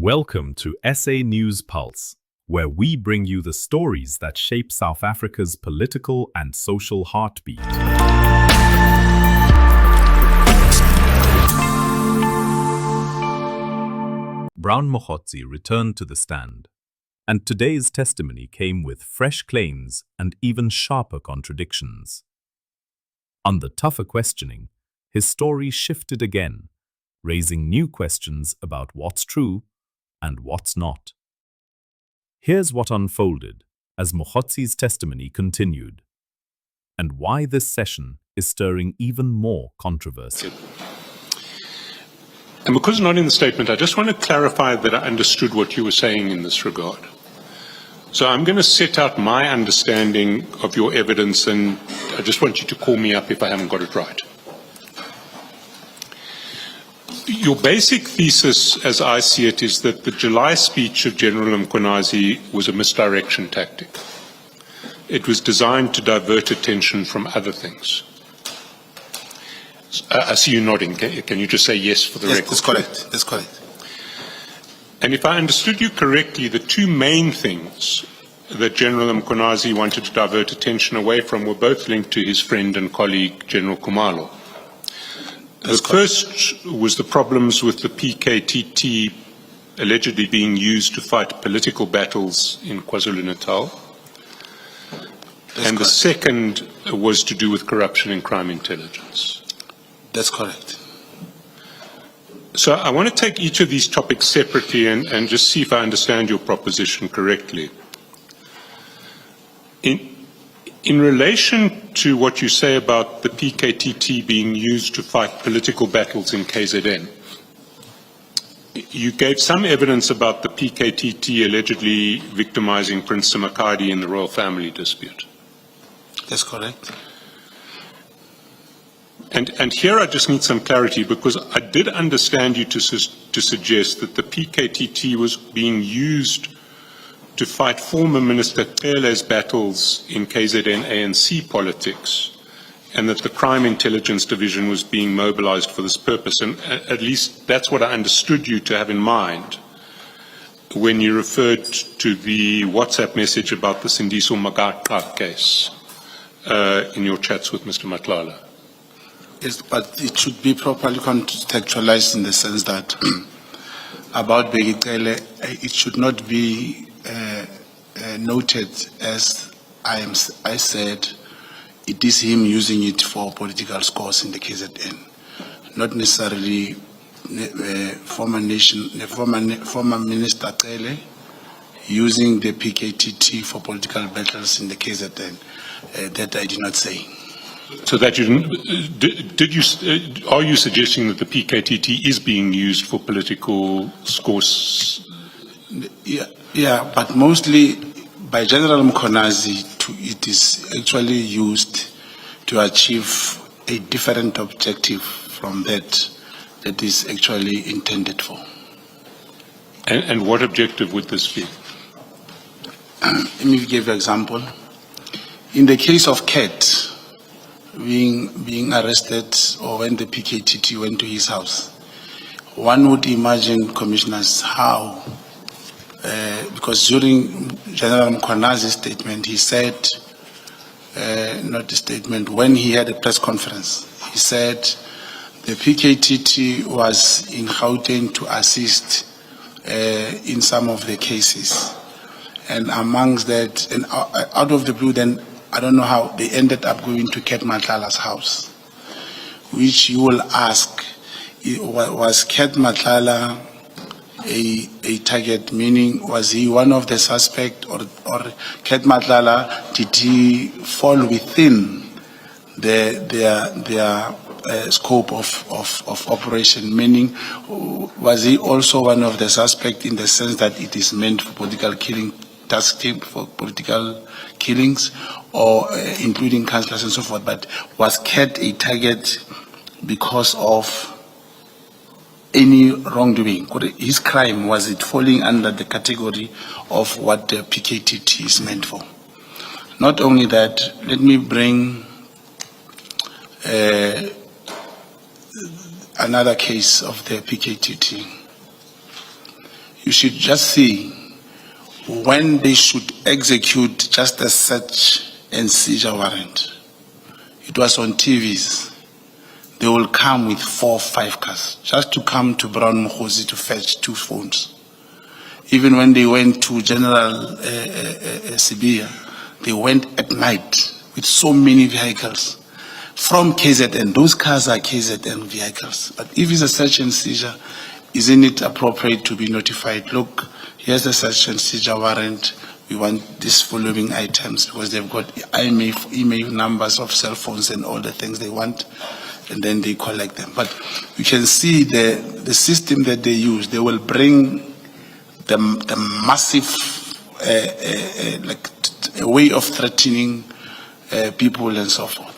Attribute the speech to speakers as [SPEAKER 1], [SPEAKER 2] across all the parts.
[SPEAKER 1] Welcome to SA News Pulse, where we bring you the stories that shape South Africa's political and social heartbeat. Brown Mogotsi returned to the stand, and today's testimony came with fresh claims and even sharper contradictions. Under tougher questioning, his story shifted again, raising new questions about what's true and what's not. Here's what unfolded as Mogotsi's testimony continued, and why this session is stirring even more controversy.
[SPEAKER 2] And because not in the statement, I just want to clarify that I understood what you were saying in this regard. So I'm going to set out my understanding of your evidence, and I just want you to call me up if I haven't got it right. Your basic thesis, as I see it, is that the July speech of General Mkhwanazi was a misdirection tactic. It was designed to divert attention from other things. I see you nodding. Can you just say yes for the record?
[SPEAKER 3] That's correct. That's correct.
[SPEAKER 2] And if I understood you correctly, the two main things that General Mkhwanazi wanted to divert attention away from were both linked to his friend and colleague, General Khumalo. The first was the problems with the PKTT allegedly being used to fight political battles in KwaZulu-Natal. And the second was to do with corruption and crime intelligence.
[SPEAKER 3] That's correct.
[SPEAKER 2] So I want to take each of these topics separately and just see if I understand your proposition correctly. In relation to what you say about the PKTT being used to fight political battles in KZN, you gave some evidence about the PKTT allegedly victimizing Prince Makadi in the royal family dispute.
[SPEAKER 3] That's correct.
[SPEAKER 2] And here I just need some clarity, because I did understand you to suggest that the PKTT was being used to fight former Minister Cele's battles in KZN ANC politics, and that the Crime Intelligence Division was being mobilized for this purpose. And at least that's what I understood you to have in mind when you referred to the WhatsApp message about the Sindiso Magaqa case in your chats with Mr. Matlala.
[SPEAKER 3] Yes, but it should be properly contextualized in the sense that about Bheki Cele, it should not be noted as I said, it is him using it for political scores in the KZN, not necessarily former Minister Cele using the PKTT for political battles in the KZN. That I did not say.
[SPEAKER 2] So that you didn't, are you suggesting that the PKTT is being used for political scores?
[SPEAKER 3] Yeah, but mostly by General Mkhwanazi, it is actually used to achieve a different objective from that is actually intended for.
[SPEAKER 2] And what objective would this be?
[SPEAKER 3] Let me give you an example. In the case of Ket being arrested, or when the PKTT went to his house, one would imagine, commissioners, how because during General Mkhwanazi's statement, he said, not the statement, when he had a press conference, he said the PKTT was in Gauteng to assist in some of the cases. And amongst that, and out of the blue, then I don't know how they ended up going to Ket Matlala's house, which you will ask, was Ket Matlala a target, meaning was he one of the suspects, or Ket Matlala, did he fall within their scope of operation, meaning was he also one of the suspects in the sense that it is meant for political killing, task team for political killings, or including councillors and so forth, but was Ket a target because of any wrongdoing? His crime, was it falling under the category of what the PKTT is meant for? Not only that, let me bring another case of the PKTT. you should just see when they should execute just a search and seizure warrant. It was on TVs. They will come with 4 or 5 cars just to come to Brown Mogotsi to fetch 2 phones. Even when they went to General Sibia, they went at night with so many vehicles from KZN. Those cars are KZN vehicles. But if it's a search and seizure, isn't it appropriate to be notified? Look, here's the search and seizure warrant. We want these following items, because they've got email numbers of cell phones and all the things they want, and then they collect them. But you can see the system that they use. They will bring the massive a way of threatening people and so forth.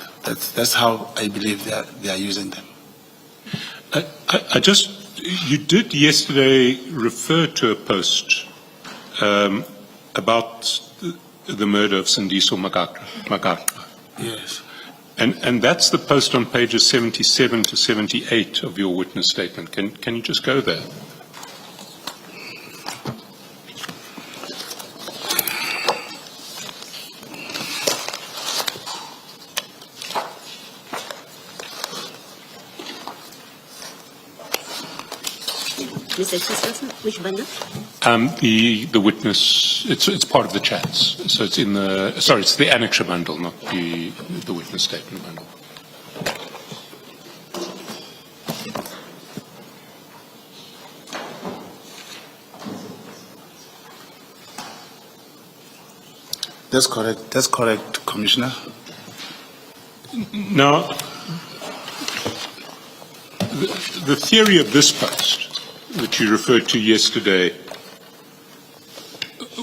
[SPEAKER 3] That's how I believe they are using them.
[SPEAKER 2] You did yesterday refer to a post about the murder of Sindiso Magatra.
[SPEAKER 3] Yes.
[SPEAKER 2] And that's the post on pages 77 to 78 of your witness statement. Can you just go there?
[SPEAKER 4] Mr. Chief, which bundle?
[SPEAKER 2] The witness, it's part of the chats. So it's in the, sorry, it's the annexure bundle, not the witness statement bundle.
[SPEAKER 3] That's correct, Commissioner.
[SPEAKER 2] Now, the theory of this post that you referred to yesterday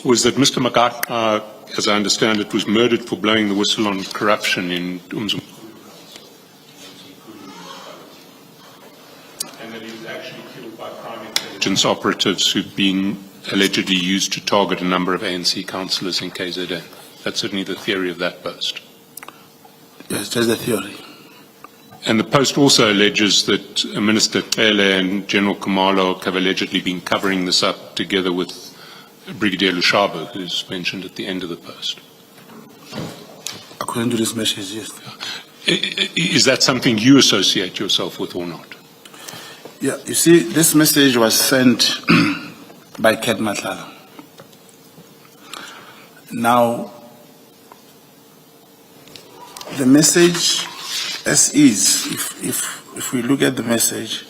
[SPEAKER 2] was that Mr. Magatra, as I understand it, was murdered for blowing the whistle on corruption in Umzum. And that he was actually killed by crime intelligence operatives who'd been allegedly used to target a number of ANC councillors in KZN. That's certainly the theory of that post.
[SPEAKER 3] Yes, that's the theory.
[SPEAKER 2] And the post also alleges that Minister Pele and General Kumalo have allegedly been covering this up together with Brigadier Lushaba, who's mentioned at the end of the post.
[SPEAKER 3] According to this message, yes.
[SPEAKER 2] Is that something you associate yourself with or not?
[SPEAKER 3] Yeah, you see, this message was sent by Ket Matlala. Now, the message as is, if we look at the message,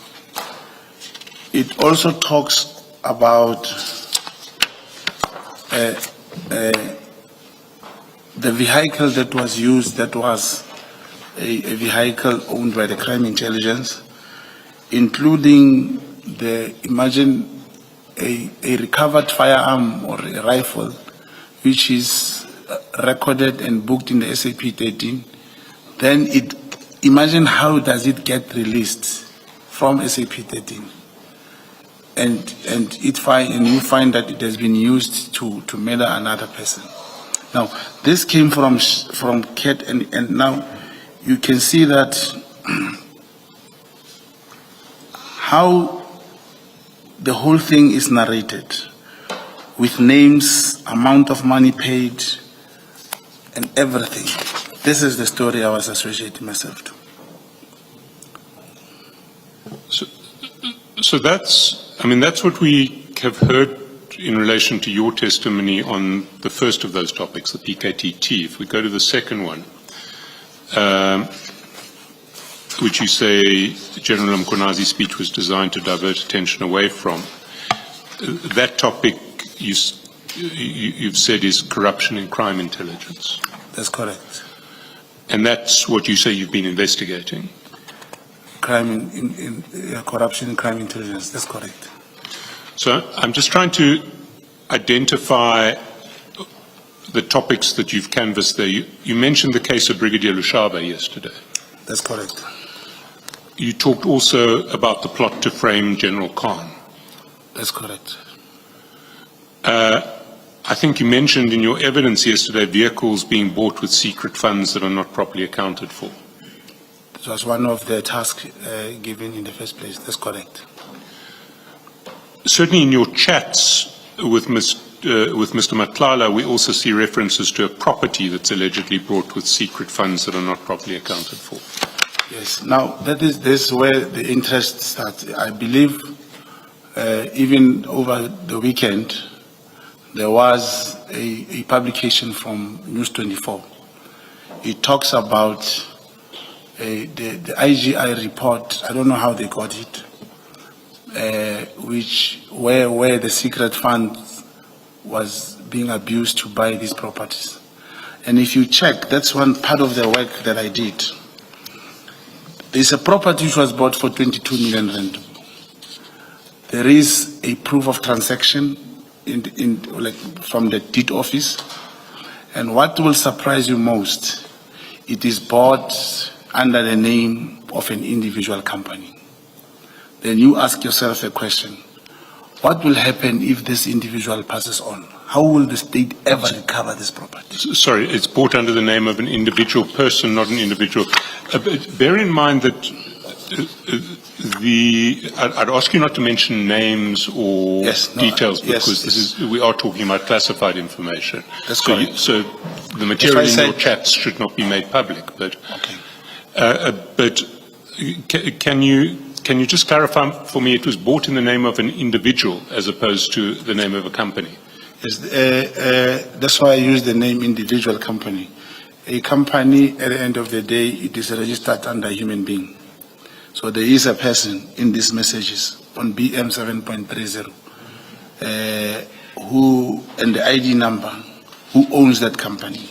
[SPEAKER 3] it also talks about the vehicle that was used, that was a vehicle owned by the crime intelligence, including imagine a recovered firearm or a rifle, which is recorded and booked in the SAP 13. Then imagine how does it get released from SAP 13, and you find that it has been used to murder another person. Now this came from Ket, and now you can see that how the whole thing is narrated with names, amount of money paid, and everything. This is the story I was associating myself to.
[SPEAKER 2] So that's what we have heard in relation to your testimony on the first of those topics, the PKTT. If we go to the second one, which you say General Mkonazi's speech was designed to divert attention away from, that topic you've said is corruption and crime intelligence.
[SPEAKER 3] That's correct.
[SPEAKER 2] And that's what you say you've been investigating?
[SPEAKER 3] Corruption and crime intelligence, that's correct.
[SPEAKER 2] So I'm just trying to identify the topics that you've canvassed there. You mentioned the case of Brigadier Lushaba yesterday.
[SPEAKER 3] That's correct.
[SPEAKER 2] You talked also about the plot to frame General Khan.
[SPEAKER 3] That's correct.
[SPEAKER 2] I think you mentioned in your evidence yesterday vehicles being bought with secret funds that are not properly accounted for.
[SPEAKER 3] It was one of the tasks given in the first place. That's correct.
[SPEAKER 2] certainly in your chats with Mr. Matlala, we also see references to a property that's allegedly brought with secret funds that are not properly accounted for.
[SPEAKER 3] Yes. Now, this is where the interest starts. I believe even over the weekend, there was a publication from News 24. It talks about the IGI report. I don't know how they got it, where the secret fund was being abused to buy these properties. And if you check, that's one part of the work that I did. There's a property which was bought for 22 million rand. There is a proof of transaction from the deed office. And what will surprise you most, it is bought under the name of an individual company. Then you ask yourself a question. What will happen if this individual passes on? How will the state ever recover this property?
[SPEAKER 2] Sorry, it's bought under the name of an individual person, not an individual. Bear in mind that I'd ask you not to mention names or details, because we are talking about classified information.
[SPEAKER 3] That's correct.
[SPEAKER 2] So the material in your chats should not be made public. But can you just clarify for me? It was bought in the name of an individual as opposed to the name of a company.
[SPEAKER 3] Yes, that's why I use the name individual company. A company, at the end of the day, it is registered under a human being. So there is a person in these messages on BM 7.30 who, and the ID number, who owns that company.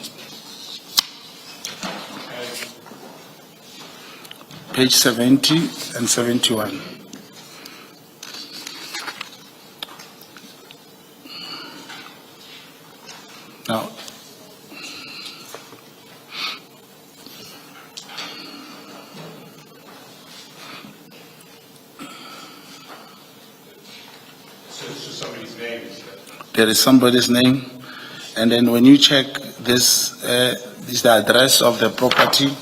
[SPEAKER 3] Page 70 and 71. Now, there is somebody's name, and then when you check this is the address of the property,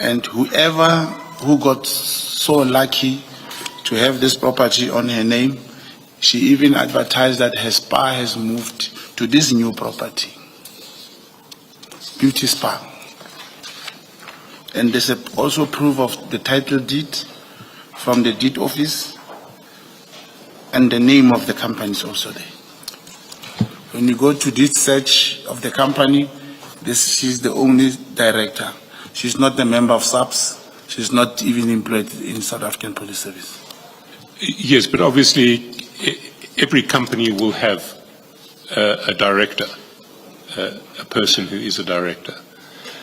[SPEAKER 3] and whoever who got so lucky to have this property on her name, she even advertised that her spa has moved to this new property, beauty spa. And there's also proof of the title deed from the deed office, and the name of the company is also there. When you go to this search of the company, she's the only director. She's not a member of SAPS. She's not even employed in South African Police Service.
[SPEAKER 2] Yes, but obviously every company will have a director, a person who is a director.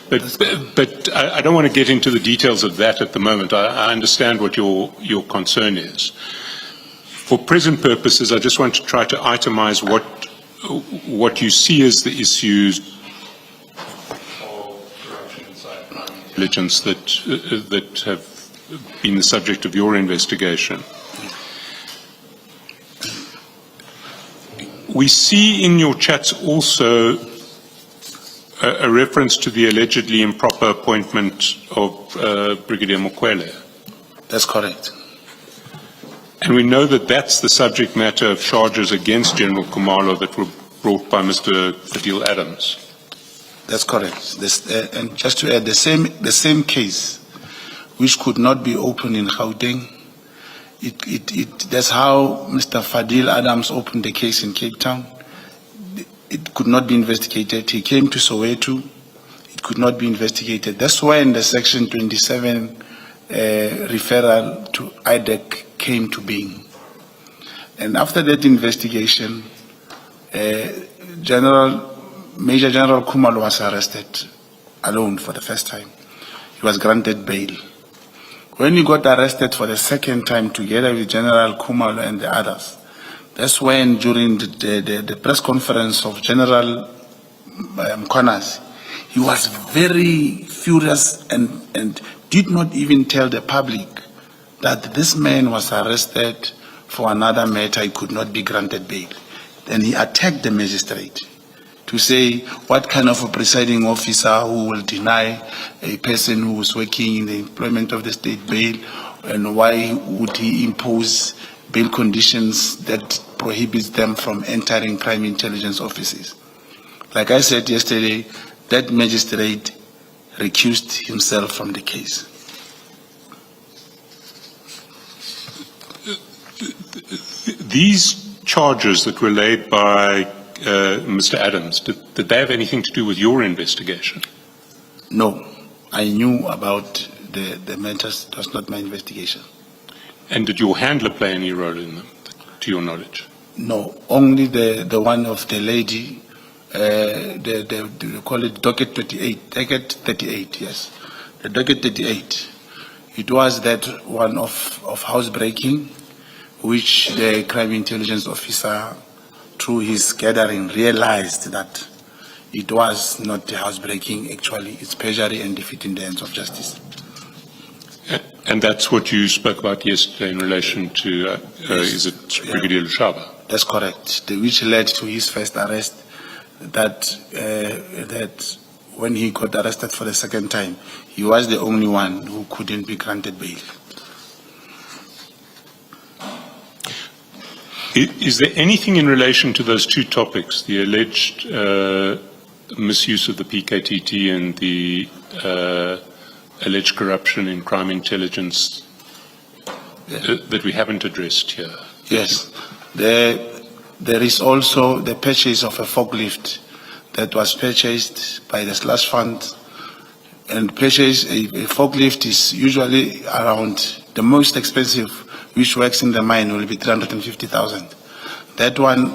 [SPEAKER 2] But I don't want to get into the details of that at the moment. I understand what your concern is. For present purposes, I just want to try to itemize what you see as the issues of corruption inside intelligence that have been the subject of your investigation. We see in your chats also a reference to the allegedly improper appointment of Brigadier Mokwele.
[SPEAKER 3] That's correct.
[SPEAKER 2] And we know that that's the subject matter of charges against General Khumalo that were brought by Mr. Fadil Adams.
[SPEAKER 3] That's correct. And just to add, the same case, which could not be opened in Gauteng, that's how Mr. Fadil Adams opened the case in Cape Town. It could not be investigated. He came to Soweto. It could not be investigated. That's why in the Section 27 referral to IDEC came to being. And after that investigation, Major General Khumalo was arrested alone for the first time. He was granted bail. When he got arrested for the second time together with General Khumalo and the others, that's when during the press conference of General Mkhwanazi, he was very furious and did not even tell the public that this man was arrested for another matter. He could not be granted bail. Then he attacked the magistrate to say what kind of a presiding officer who will deny a person who was working in the employment of the state bail, and why would he impose bail conditions that prohibits them from entering crime intelligence offices. Like I said yesterday, that magistrate recused himself from the case.
[SPEAKER 2] These charges that were laid by Mr. Adams, did they have anything to do with your investigation?
[SPEAKER 3] No, I knew about the matters. It was not my investigation.
[SPEAKER 2] And did your handler play any role in them, to your knowledge?
[SPEAKER 3] No, only the one of the lady, they call it docket 38, yes. The docket 38. It was that one of housebreaking, which the crime intelligence officer, through his gathering, realized that it was not housebreaking, actually, it's perjury and defeating the ends of justice.
[SPEAKER 2] And that's what you spoke about yesterday in relation to, is it Brigadier Lushaba?
[SPEAKER 3] That's correct, which led to his first arrest, that when he got arrested for the second time, he was the only one who couldn't be granted bail.
[SPEAKER 2] Is there anything in relation to those two topics, the alleged misuse of the PKTT and the alleged corruption in crime intelligence, that we haven't addressed here?
[SPEAKER 3] Yes. There is also the purchase of a forklift that was purchased by the slush fund. And purchase a forklift is usually around the most expensive, which works in the mine, will be 350,000. That one,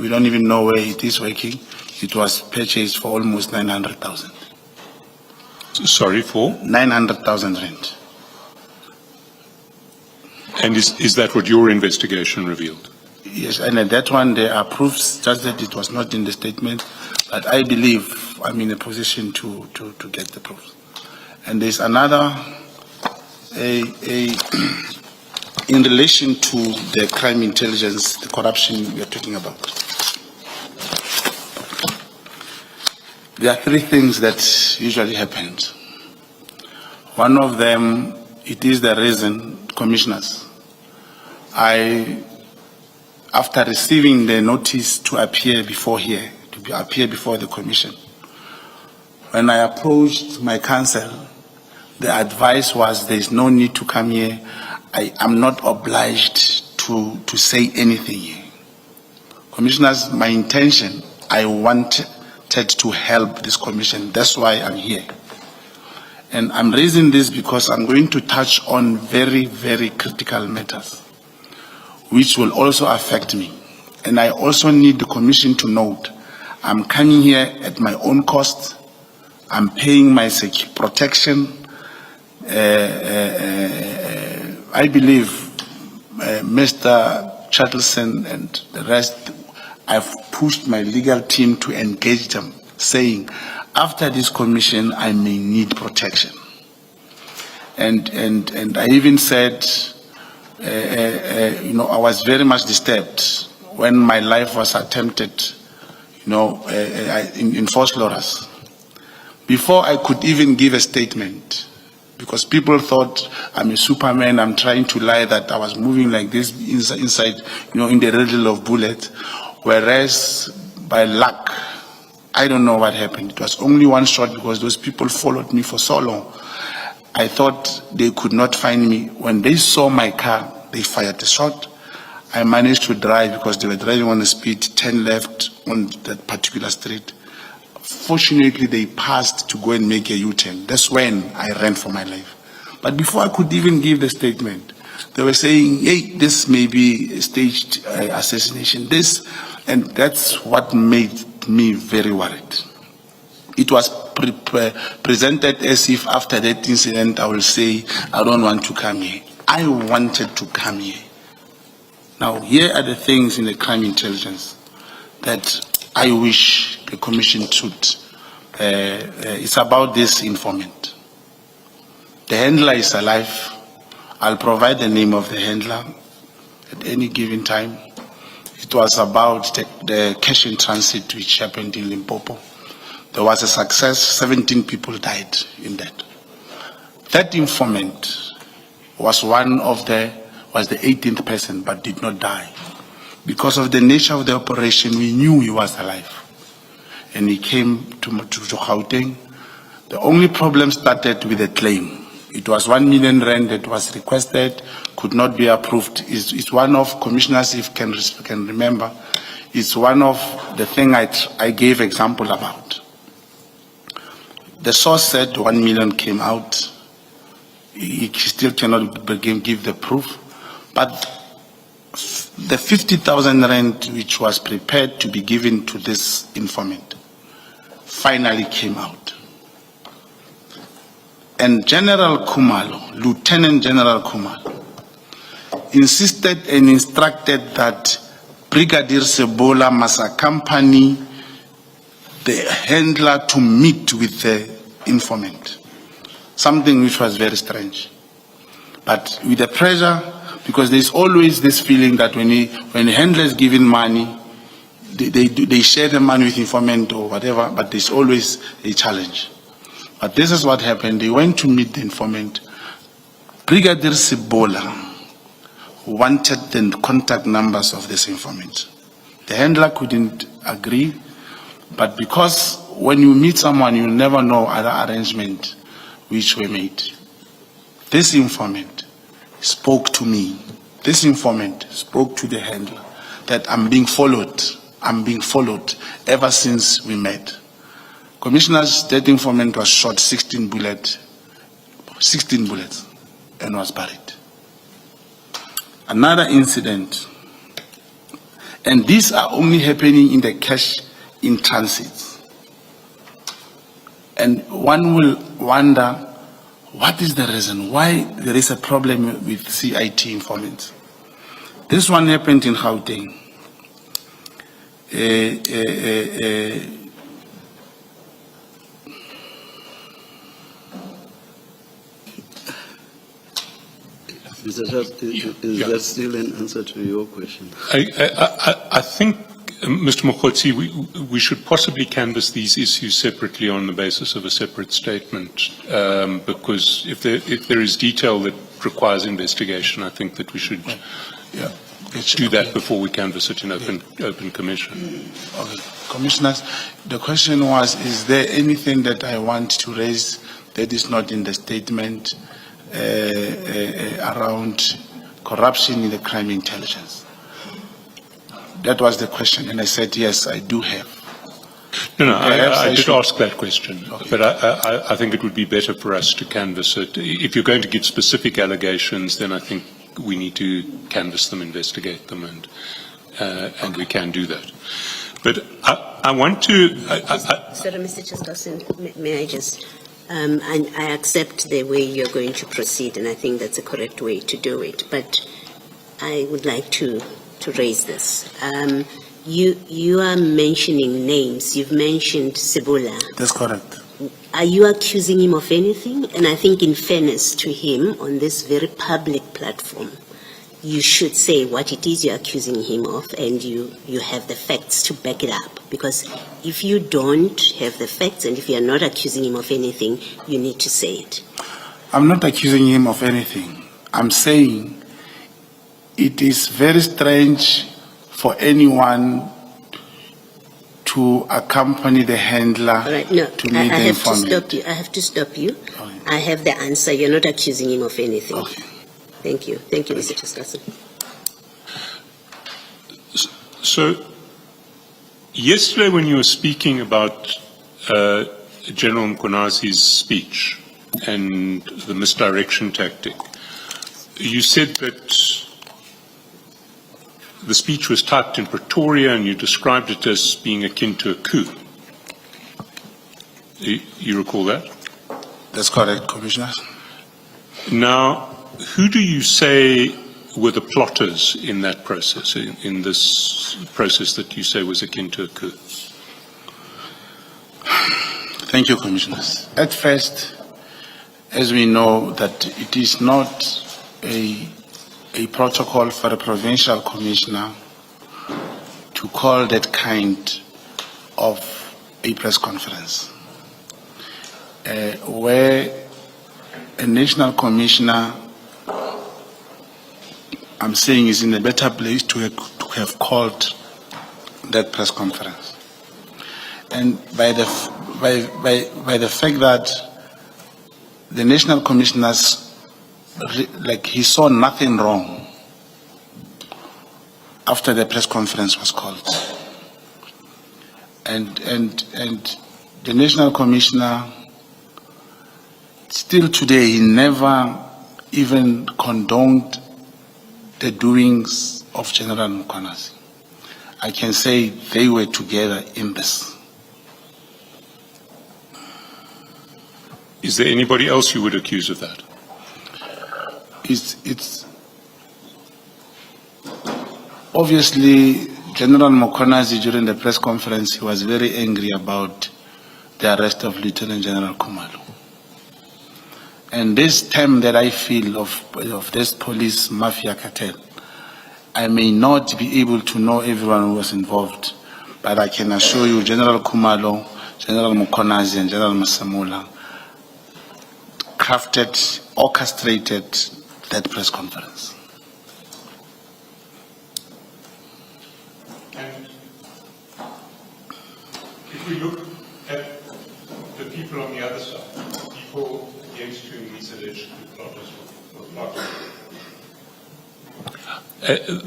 [SPEAKER 3] we don't even know where it is working. It was purchased for almost 900,000.
[SPEAKER 2] Sorry, for?
[SPEAKER 3] 900,000 rand.
[SPEAKER 2] And is that what your investigation revealed?
[SPEAKER 3] Yes, and that one, there are proofs, just that it was not in the statement, but I believe I'm in a position to get the proofs. And there's another, in relation to the crime intelligence, the corruption we're talking about. There are three things that usually happen. One of them, it is the reason, commissioners, after receiving the notice to appear before here, appear before the commission, when I approached my counsel, the advice was there is no need to come here. I am not obliged to say anything here. Commissioners, my intention, I wanted to help this commission. That's why I'm here. And I'm raising this because I'm going to touch on very, very critical matters, which will also affect me. And I also need the commission to note, I'm coming here at my own cost. I'm paying my protection. I believe Mr. Chattelson and the rest, I've pushed my legal team to engage them, saying, after this commission, I may need protection. And I even said, I was very much disturbed when my life was attempted, in forced lawyers. Before I could even give a statement, because people thought I'm a Superman, I'm trying to lie that I was moving like this inside, in the riddle of bullet, whereas by luck, I don't know what happened. It was only one shot because those people followed me for so long. I thought they could not find me. When they saw my car, they fired a shot. I managed to drive because they were driving on the speed, 10 left on that particular street. Fortunately, they passed to go and make a U-turn. That's when I ran for my life. But before I could even give the statement, they were saying, hey, this may be a staged assassination. And that's what made me very worried. It was presented as if after that incident, I will say, I don't want to come here. I wanted to come here. Now, here are the things in the crime intelligence that I wish the commission should. It's about this informant. The handler is alive. I'll provide the name of the handler at any given time. It was about the cash in transit which happened in Limpopo. There was a success, 17 people died in that. That informant was one of was the 18th person but did not die. Because of the nature of the operation, we knew he was alive. And he came to Gauteng. The only problem started with a claim. It was 1 million rand that was requested, could not be approved. It's one of, commissioners, if can remember, it's one of the thing I gave example about. The source said 1 million came out. He still cannot give the proof. But the 50,000 rand which was prepared to be given to this informant finally came out. And General Kumalo, Lieutenant General Kumalo, insisted and instructed that Brigadier Sebola must accompany the handler to meet with the informant, something which was very strange. But with the pressure, because there's always this feeling that when the handler is giving money, they share the money with informant or whatever, but there's always a challenge. But this is what happened. They went to meet the informant. Brigadier Sebola wanted the contact numbers of this informant. The handler couldn't agree, but because when you meet someone, you never know other arrangements which were made. This informant spoke to me. This informant spoke to the handler that I'm being followed. I'm being followed ever since we met. Commissioner's that informant was shot 16 bullets and was buried. Another incident, and these are only happening in the cash in transit. And one will wonder, what is the reason why there is a problem with CIT informants? This one happened in Gauteng.
[SPEAKER 5] Mr. Shah, is that still an answer to your question?
[SPEAKER 2] I think, Mr. Mogotsi, we should possibly canvass these issues separately on the basis of a separate statement, because if there is detail that requires investigation, I think that we should do that before we canvass it in open commission.
[SPEAKER 3] Okay. Commissioners, the question was, is there anything that I want to raise that is not in the statement around corruption in the crime intelligence? That was the question, and I said, yes, I do have.
[SPEAKER 2] No, I did ask that question,
[SPEAKER 3] okay.
[SPEAKER 2] But I think it would be better for us to canvass it. If you're going to give specific allegations, then I think we need to canvass them, investigate them, and we can do that. But I want to...
[SPEAKER 4] Sorry, Mr. Chairperson, may I just... I accept the way you're going to proceed, and I think that's a correct way to do it. But I would like to raise this. You are mentioning names. You've mentioned Sebola.
[SPEAKER 3] That's correct.
[SPEAKER 4] Are you accusing him of anything? And I think in fairness to him, on this very public platform, you should say what it is you're accusing him of, and you have the facts to back it up. Because if you don't have the facts, and if you're not accusing him of anything, you need to say it.
[SPEAKER 3] I'm not accusing him of anything. I'm saying it is very strange for anyone to accompany the handler.
[SPEAKER 4] All right, no,
[SPEAKER 3] to meet the informant.
[SPEAKER 4] I have to stop you.
[SPEAKER 3] Okay.
[SPEAKER 4] I have the answer. You're not accusing him of anything.
[SPEAKER 3] Okay.
[SPEAKER 4] Thank you. Thank you, Mr. Chairperson.
[SPEAKER 2] So, yesterday when you were speaking about General Mkonazi's speech and the misdirection tactic, you said that the speech was typed in Pretoria and you described it as being akin to a coup. You recall that?
[SPEAKER 3] That's correct, Commissioner.
[SPEAKER 2] Now, who do you say were the plotters in that process, in this process that you say was akin to a coup?
[SPEAKER 3] Thank you, Commissioners. At first, as we know that it is not a protocol for a provincial commissioner to call that kind of a press conference, where a national commissioner I'm saying is in a better place to have called that press conference. And by the fact that the National Commissioners, he saw nothing wrong after the press conference was called. And the National Commissioner, still today, he never even condoned the doings of General Mogotsi. I can say they were together in this.
[SPEAKER 2] Is there anybody else you would accuse of that?
[SPEAKER 3] It's obviously General Mogotsi during the press conference, he was very angry about the arrest of Lieutenant General Khumalo. And this term that I feel of this police mafia cartel, I may not be able to know everyone who was involved, but I can assure you General Khumalo, General Mogotsi, and General Masamula crafted, orchestrated that press conference.
[SPEAKER 2] And if we look at the people on the other side, people against whom these alleged coup plotters were plotting,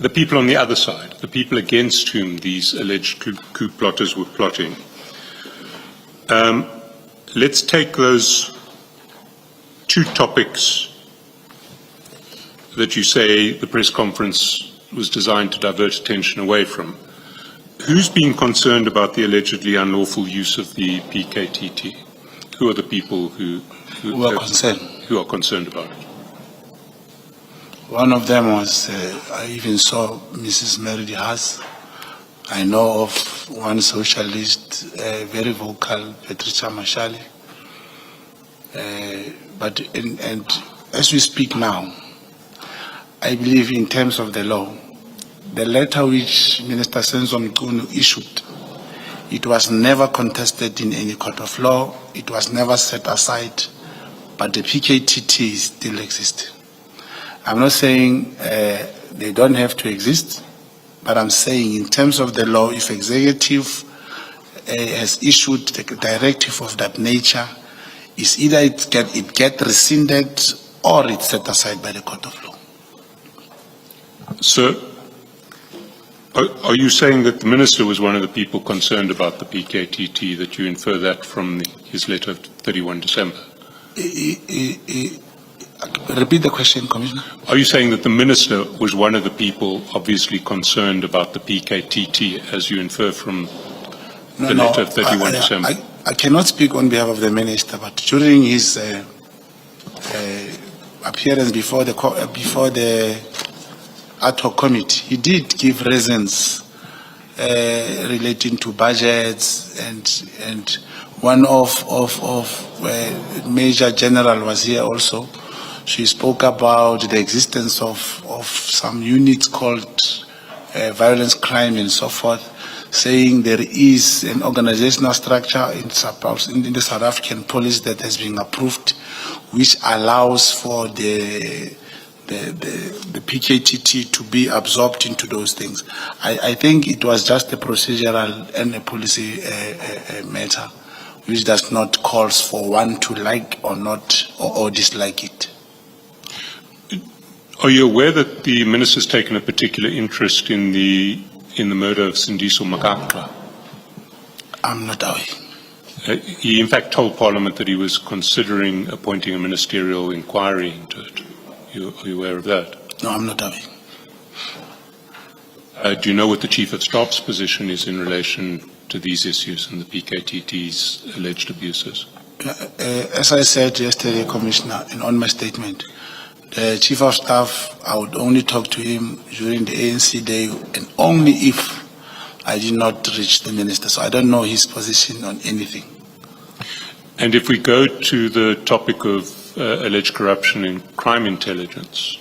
[SPEAKER 2] the people on the other side, the people against whom these alleged coup plotters were plotting, let's take those two topics that you say the press conference was designed to divert attention away from. Who's being concerned about the allegedly unlawful use of the PKTT? Who are the people who are concerned about it?
[SPEAKER 3] One of them was, I even saw Mrs. Mary Haas. I know of one socialist, very vocal, Patricia Mashali. And as we speak now, I believe in terms of the law, the letter which Minister Senzo Mchunu issued, it was never contested in any court of law, it was never set aside, but the PKTT still exists. I'm not saying they don't have to exist, but I'm saying in terms of the law, if executive has issued the directive of that nature, is either it get rescinded or it's set aside by the court of law.
[SPEAKER 2] Sir, are you saying that the minister was one of the people concerned about the PKTT, that you infer that from his letter of 31 December?
[SPEAKER 3] Repeat the question, Commissioner.
[SPEAKER 2] Are you saying that the minister was one of the people obviously concerned about the PKTT, as you infer from the letter of 31 December?
[SPEAKER 3] I cannot speak on behalf of the minister, but during his appearance before the ad hoc committee, he did give reasons relating to budgets, and one of Major General was here also. She spoke about the existence of some units called violence crime and so forth, saying there is an organizational structure in the South African police that has been approved, which allows for the PKTT to be absorbed into those things. I think it was just a procedural and a policy matter, which does not call for one to like or not or dislike it.
[SPEAKER 2] Are you aware that the minister has taken a particular interest in the murder of Sindiso Makakla?
[SPEAKER 3] I'm not aware.
[SPEAKER 2] He in fact told Parliament that he was considering appointing a ministerial inquiry into it. Are you aware of that?
[SPEAKER 3] No, I'm not aware.
[SPEAKER 2] Do you know what the Chief of Staff's position is in relation to these issues and the PKTT's alleged abuses?
[SPEAKER 3] As I said yesterday, Commissioner, and on my statement, the Chief of Staff, I would only talk to him during the ANC day and only if I did not reach the minister. So I don't know his position on anything.
[SPEAKER 2] And if we go to the topic of alleged corruption in crime intelligence,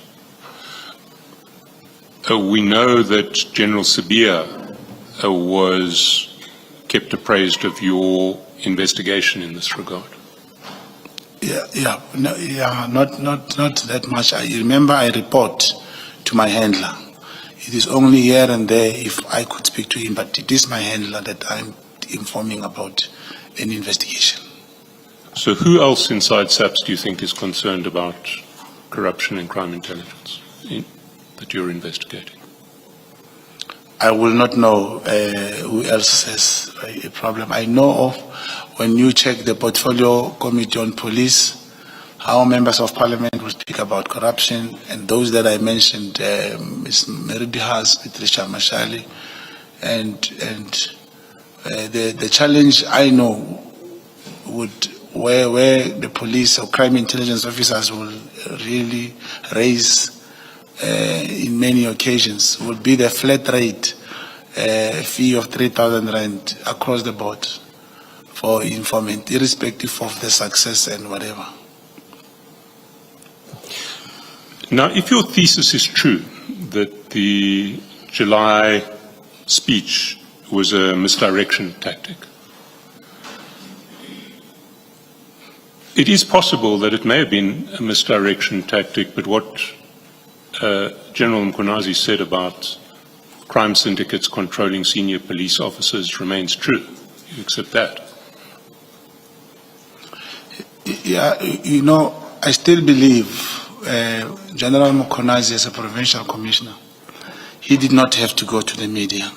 [SPEAKER 2] we know that General Sibiya was kept appraised of your investigation in this regard.
[SPEAKER 3] Not that much. I remember I report to my handler. It is only here and there if I could speak to him, but it is my handler that I'm informing about an investigation.
[SPEAKER 2] So who else inside SAPS do you think is concerned about corruption and crime intelligence that you're investigating?
[SPEAKER 3] I will not know who else has a problem. I know of, when you check the portfolio committee on police, how members of parliament will speak about corruption, and those that I mentioned, Ms. Meridi Haas, Patricia Mashali, and the challenge I know would, where the police or crime intelligence officers will really raise in many occasions, would be the flat rate fee of 3,000 rand across the board for informant, irrespective of the success and whatever.
[SPEAKER 2] Now, if your thesis is true, that the July speech was a misdirection tactic, it is possible that it may have been a misdirection tactic, but what General Mkhonazi said about crime syndicates controlling senior police officers remains true. You accept that?
[SPEAKER 3] Yeah, you know, I still believe General Mkhonazi, as a provincial commissioner, he did not have to go to the media.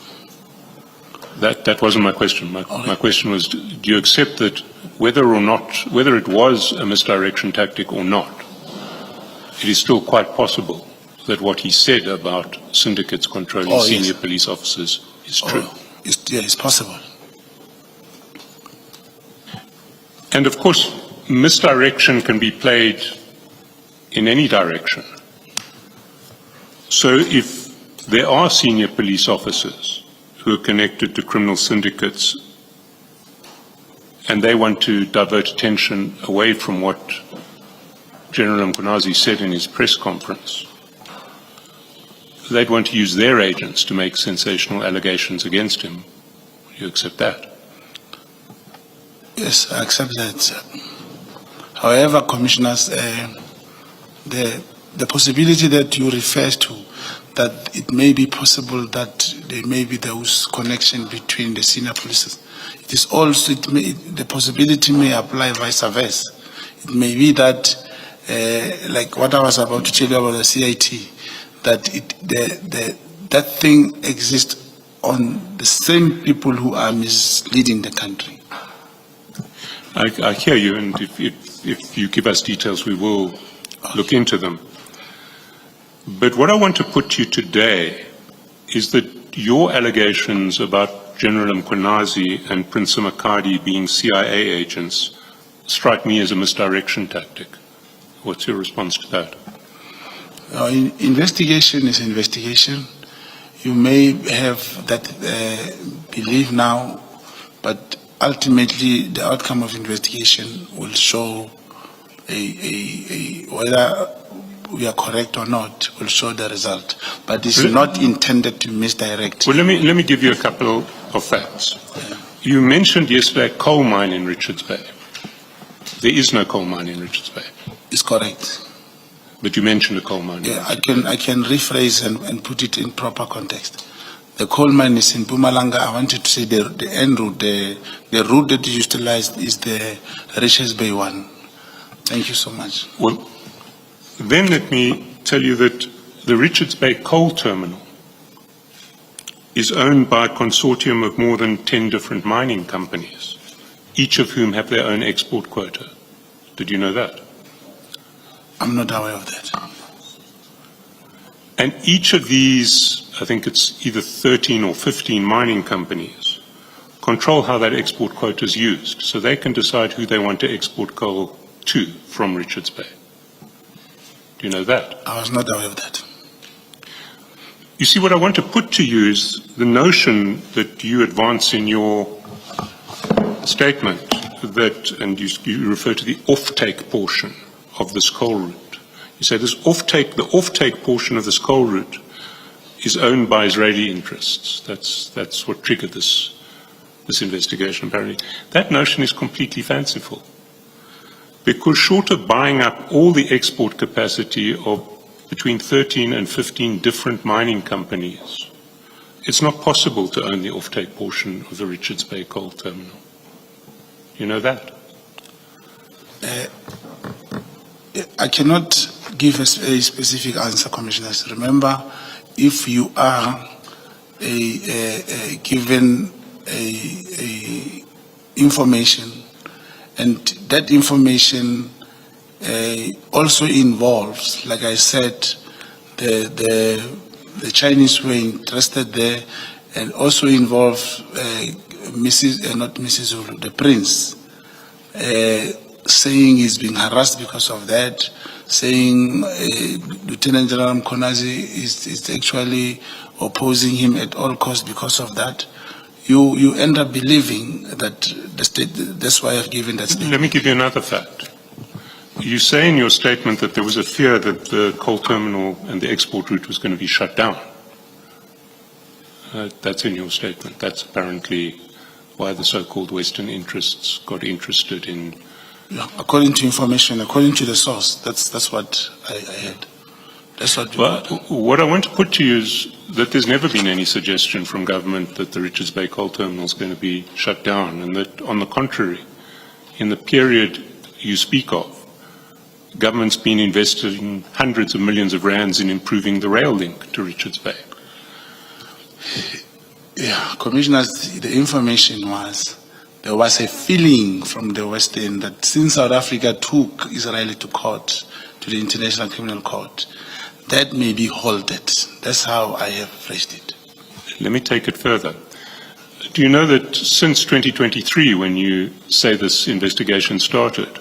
[SPEAKER 2] That wasn't my question. My question was, do you accept that whether it was a misdirection tactic or not, it is still quite possible that what he said about syndicates controlling senior police officers is true?
[SPEAKER 3] It's possible.
[SPEAKER 2] And of course, misdirection can be played in any direction. So if there are senior police officers who are connected to criminal syndicates and they want to divert attention away from what General Mkhonazi said in his press conference, they'd want to use their agents to make sensational allegations against him. You accept that?
[SPEAKER 3] Yes, I accept that, sir. However, commissioners, the possibility that you refer to, that it may be possible that there may be those connection between the senior police, it is also, the possibility may apply vice versa. It may be that, like what I was about to tell you about the CIT, that that thing exists on the same people who are misleading the country.
[SPEAKER 2] I hear you, and if you give us details, we will look into them. But what I want to put to you today is that your allegations about General Mkhonazi and Prince Makadi being CIA agents strike me as a misdirection tactic. What's your response to that?
[SPEAKER 3] Investigation is investigation. You may have that belief now, but ultimately the outcome of investigation will show whether we are correct or not, will show the result. But it's not intended to misdirect.
[SPEAKER 2] Well, let me give you a couple of facts. You mentioned yesterday a coal mine in Richards Bay. There is no coal mine in Richards Bay.
[SPEAKER 3] It's correct.
[SPEAKER 2] But you mentioned a coal mine.
[SPEAKER 3] Yeah, I can rephrase and put it in proper context. The coal mine is in Mpumalanga. I wanted to say the end route, the route that is utilized is the Richards Bay one. Thank you so much.
[SPEAKER 2] Well, then let me tell you that the Richards Bay coal terminal is owned by a consortium of more than 10 different mining companies, each of whom have their own export quota. Did you know that?
[SPEAKER 3] I'm not aware of that.
[SPEAKER 2] And each of these, I think it's either 13 or 15 mining companies, control how that export quota is used. So they can decide who they want to export coal to from Richards Bay. Do you know that?
[SPEAKER 3] I was not aware of that.
[SPEAKER 2] You see, what I want to put to you is the notion that you advance in your statement that, and you refer to the off-take portion of this coal route. You say this off-take, the off-take portion of this coal route is owned by Israeli interests. That's what triggered this investigation, apparently. That notion is completely fanciful. Because short of buying up all the export capacity of between 13 and 15 different mining companies. It's not possible to own the offtake portion of the Richards Bay coal terminal. You know that?
[SPEAKER 3] I cannot give a specific answer, Commissioners. Remember, if you are given information, and that information also involves, like I said, the Chinese were interested there, and also involves not Mrs. Zulu, the Prince, saying he's being harassed because of that, saying Lieutenant General Mkonazi is actually opposing him at all costs because of that. You end up believing that the state, that's why I've given that statement.
[SPEAKER 2] Let me give you another fact. You say in your statement that there was a fear that the coal terminal and the export route was going to be shut down. That's in your statement. That's apparently why the so-called Western interests got interested in.
[SPEAKER 3] Yeah, according to information, according to the source, that's what I heard. That's what.
[SPEAKER 2] What I want to put to you is that there's never been any suggestion from government that the Richards Bay coal terminal is going to be shut down, and that, on the contrary, in the period you speak of, government's been investing hundreds of millions of rands in improving the rail link to Richards Bay.
[SPEAKER 3] Yeah, Commissioners, the information was, there was a feeling from the West End that since South Africa took Israel to court, to the International Criminal Court, that may be halted. That's how I have phrased it.
[SPEAKER 2] Let me take it further. Do you know that since 2023, when you say this investigation started,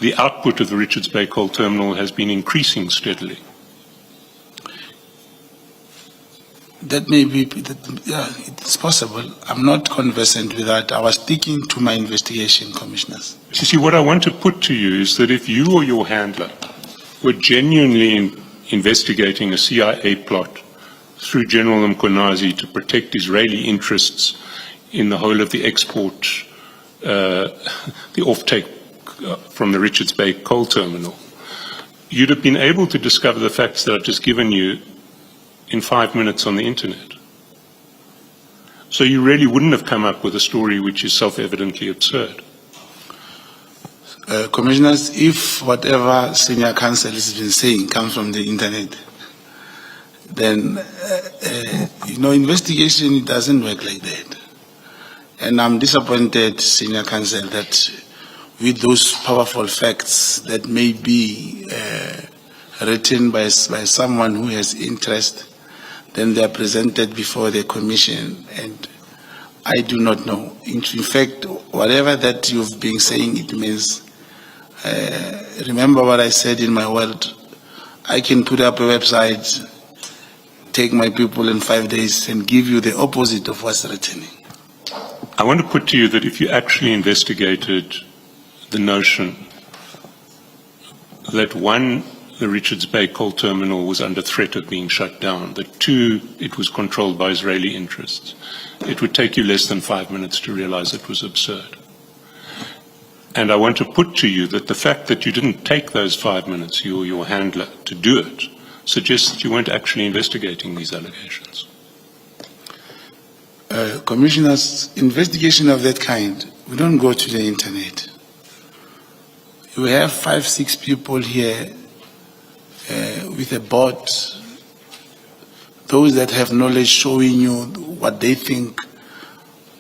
[SPEAKER 2] the output of the Richards Bay coal terminal has been increasing steadily?
[SPEAKER 3] That may be, yeah, it's possible. I'm not conversant with that. I was sticking to my investigation, Commissioners.
[SPEAKER 2] You see, what I want to put to you is that if you or your handler were genuinely investigating a CIA plot through General Mkonazi to protect Israeli interests in the whole of the export, the offtake from the Richards Bay coal terminal, you'd have been able to discover the facts that I've just given you in 5 minutes on the internet. So you really wouldn't have come up with a story which is self-evidently absurd.
[SPEAKER 3] Commissioners, if whatever senior counsel has been saying comes from the internet, then, investigation doesn't work like that. And I'm disappointed, senior counsel, that with those powerful facts that may be written by someone who has interest, then they are presented before the commission, and I do not know. In fact, whatever that you've been saying, it means, remember what I said in my world, I can put up a website, take my people in 5 days and give you the opposite of what's written.
[SPEAKER 2] I want to put to you that if you actually investigated the notion that one, the Richards Bay coal terminal was under threat of being shut down, that two, it was controlled by Israeli interests, it would take you less than 5 minutes to realize it was absurd. And I want to put to you that the fact that you didn't take those 5 minutes, you or your handler, to do it, suggests that you weren't actually investigating these allegations.
[SPEAKER 3] Commissioners, investigation of that kind, we don't go to the internet. You have 5, 6 people here with a board, those that have knowledge showing you what they think,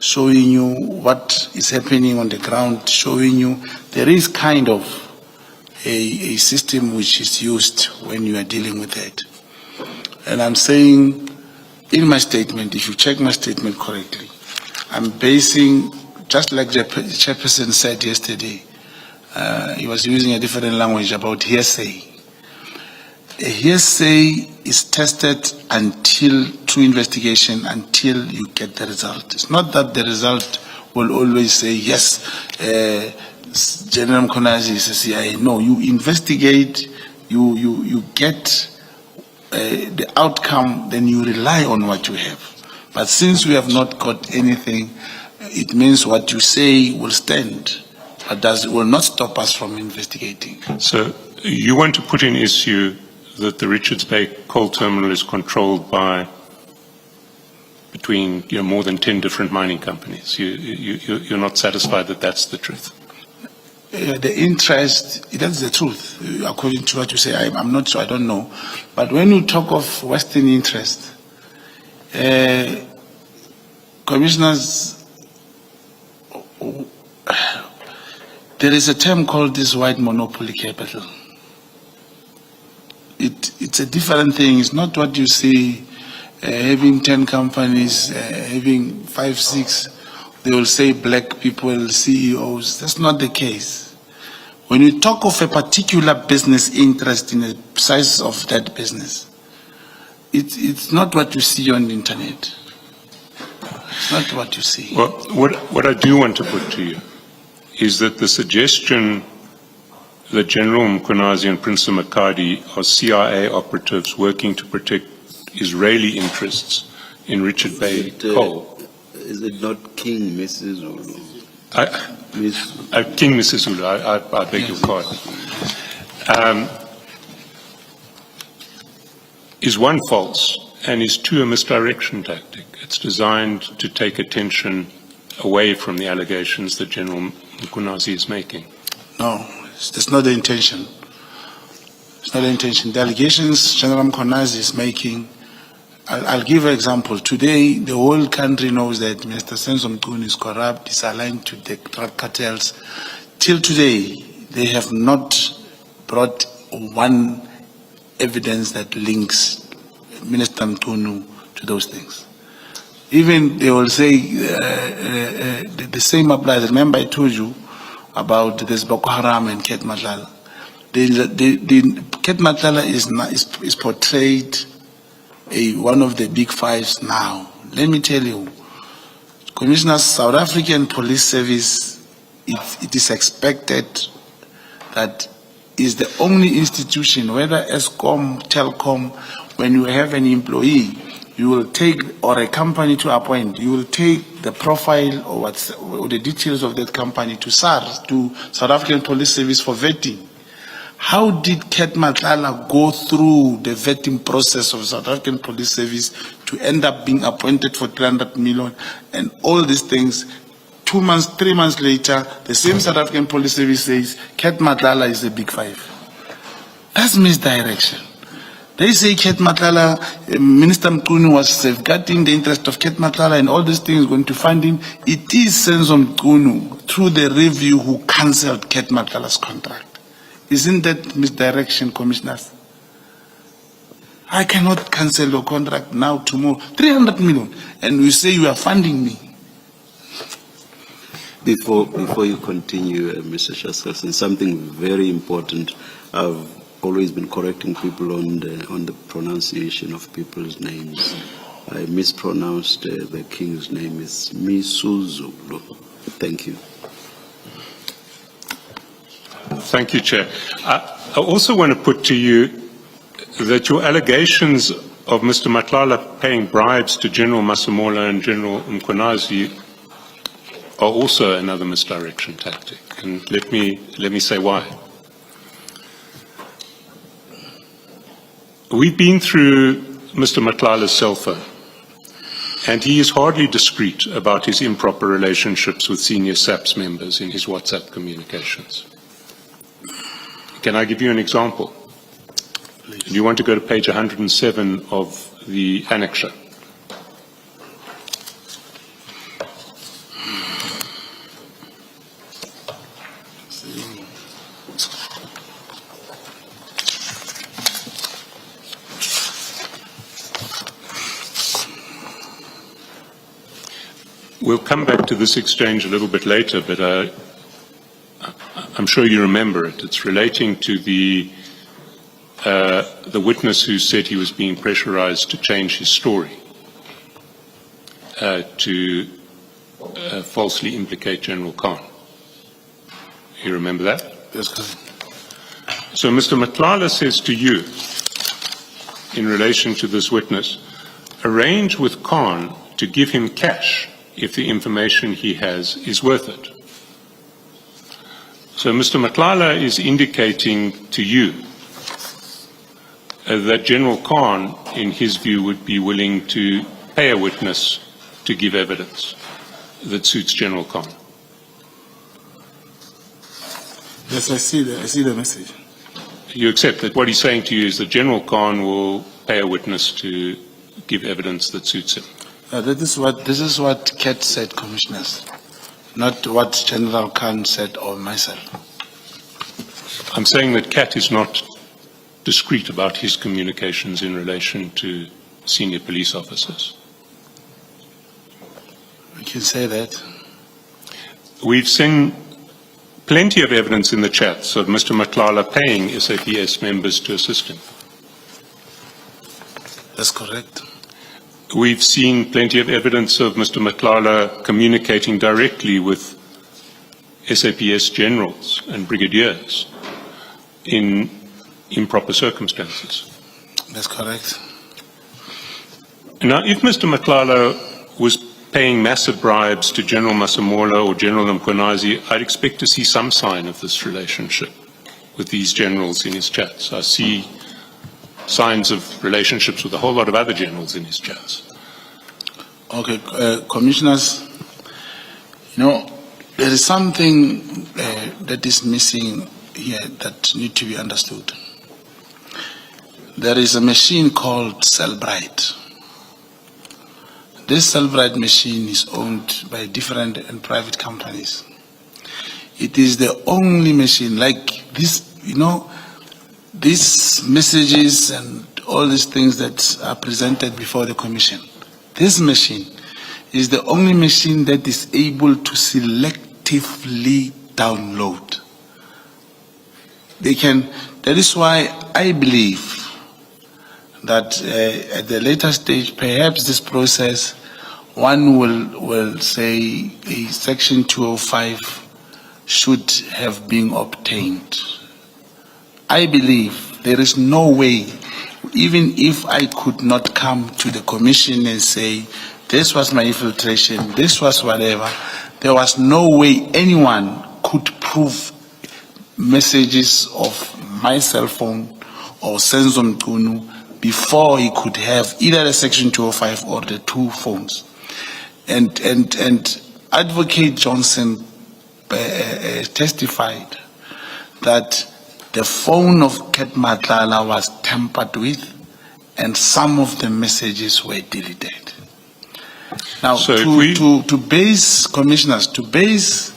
[SPEAKER 3] showing you what is happening on the ground, showing you there is kind of a system which is used when you are dealing with it. And I'm saying in my statement, if you check my statement correctly, I'm basing, just like the chairperson said yesterday, he was using a different language about hearsay. A hearsay is tested until, through investigation, until you get the result. It's not that the result will always say, yes, General Mkonazi is a CIA. No, you investigate, you get the outcome, then you rely on what you have. But since we have not got anything, it means what you say will stand, but will not stop us from investigating.
[SPEAKER 2] So you want to put in issue that the Richards Bay coal terminal is controlled by between more than 10 different mining companies. You're not satisfied that that's the truth?
[SPEAKER 3] The interest, that's the truth. According to what you say, I'm not sure, I don't know. But when you talk of Western interest, commissioners, there is a term called this white monopoly capital. It's a different thing. It's not what you see, having 10 companies, having 5, 6, they will say black people, CEOs. That's not the case. When you talk of a particular business interest in the size of that business, it's not what you see on the internet. It's not what you see.
[SPEAKER 2] Well, what I do want to put to you is that the suggestion that General Mkhwanazi and Prince Makadi are CIA operatives working to protect Israeli interests in Richard Bay coal.
[SPEAKER 5] Is it not King Mrs. Zulu?
[SPEAKER 2] King Mrs. Zulu, I beg your pardon. Is one false, and is two a misdirection tactic. It's designed to take attention away from the allegations that General Mkhwanazi is making.
[SPEAKER 3] No, that's not the intention. It's not the intention. The allegations General Mkhwanazi is making, I'll give an example. Today, the whole country knows that Minister Senzo Mchunu is corrupt, is aligned to the drug cartels. Till today, they have not brought one evidence that links Minister Mchunu to those things. Even they will say the same applies. Remember I told you about this Boko Haram and Ket Madlanga. Ket Madlanga is portrayed one of the big fives now. Let me tell you, Commissioners, South African Police Service, it is expected that is the only institution, whether Eskom, Telkom, when you have an employee, you will take, or a company to appoint, you will take the profile or the details of that company to SARS, to South African Police Service for vetting. How did Ket Madlanga go through the vetting process of South African Police Service to end up being appointed for 300 million and all these things? 2 months, 3 months later, the same South African Police Service says Ket Madlanga is a big five. That's misdirection. They say Ket Madlanga, Minister Mchunu was safeguarding the interest of Ket Madlanga and all these things going to fund him. It is Senzo Mchunu, through the review, who cancelled Ket Madlanga's contract. Isn't that misdirection, Commissioners? I cannot cancel your contract now, tomorrow. 300 million. And you say you are funding me.
[SPEAKER 5] Before you continue, Mr. Shaskelson, something very important. I've always been correcting people on the pronunciation of people's names. I mispronounced the king's name. It's Misuzulu. Thank you.
[SPEAKER 2] Thank you, Chair. I also want to put to you that your allegations of Mr. Matlala paying bribes to General Masemola and General Mkhwanazi are also another misdirection tactic. And let me say why. We've been through Mr. Matlala's cell phone, and he is hardly discreet about his improper relationships with senior SAPS members in his WhatsApp communications. Can I give you an example? Please. Do you want to go to page 107 of the annexure? We'll come back to this exchange a little bit later, but I'm sure you remember it. It's relating to the witness who said he was being pressurized to change his story to falsely implicate General Khan. You remember that?
[SPEAKER 3] Yes, sir.
[SPEAKER 2] So Mr. Matlala says to you, in relation to this witness, arrange with Khan to give him cash if the information he has is worth it. So Mr. Matlala is indicating to you that General Khan, in his view, would be willing to pay a witness to give evidence that suits General Khan.
[SPEAKER 3] Yes, I see the message.
[SPEAKER 2] You accept that what he's saying to you is that General Khan will pay a witness to give evidence that suits him.
[SPEAKER 3] This is what Kat said, commissioners, not what General Khan said or myself.
[SPEAKER 2] I'm saying that Kat is not discreet about his communications in relation to senior police officers.
[SPEAKER 3] We can say that.
[SPEAKER 2] We've seen plenty of evidence in the chats of Mr. Matlala paying SAPS members to assist him.
[SPEAKER 3] That's correct.
[SPEAKER 2] We've seen plenty of evidence of Mr. Matlala communicating directly with SAPS generals and brigadiers in improper circumstances.
[SPEAKER 3] That's correct.
[SPEAKER 2] Now, if Mr. Matlala was paying massive bribes to General Masemola or General Mkhwanazi, I'd expect to see some sign of this relationship with these generals in his chats. I see signs of relationships with a whole lot of other generals in his chats.
[SPEAKER 3] Okay, commissioners, there is something that is missing here that need to be understood. There is a machine called Cellbrite. This Cellbrite machine is owned by different and private companies. It is the only machine like this, these messages and all these things that are presented before the commission. This machine is the only machine that is able to selectively download. That is why I believe that at the later stage, perhaps this process, one will say a Section 205 should have been obtained. I believe there is no way, even if I could not come to the commission and say, this was my infiltration, this was whatever, there was no way anyone could prove messages of my cell phone or Senzo Mtunu before he could have either the Section 205 or the two phones. And Advocate Johnson testified that the phone of Kat Matlala was tampered with and some of the messages were deleted. Now,
[SPEAKER 2] so
[SPEAKER 3] to base, commissioners, to base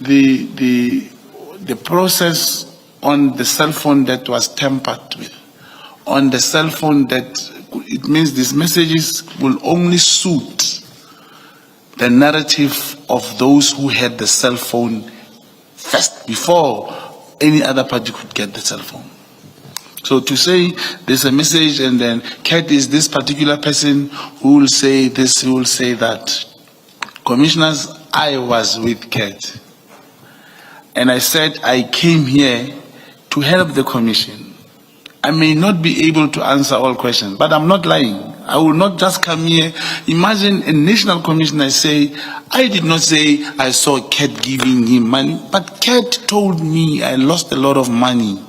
[SPEAKER 3] the process on the cell phone that was tampered with, on the cell phone that, it means these messages will only suit the narrative of those who had the cell phone first, before any other party could get the cell phone. So to say there's a message and then Kat is this particular person who will say this, who will say that. Commissioners, I was with Kat. And I said I came here to help the commission. I may not be able to answer all questions, but I'm not lying. I will not just come here. Imagine a national commissioner say, I did not say I saw Kat giving him money, but Kat told me I lost a lot of money.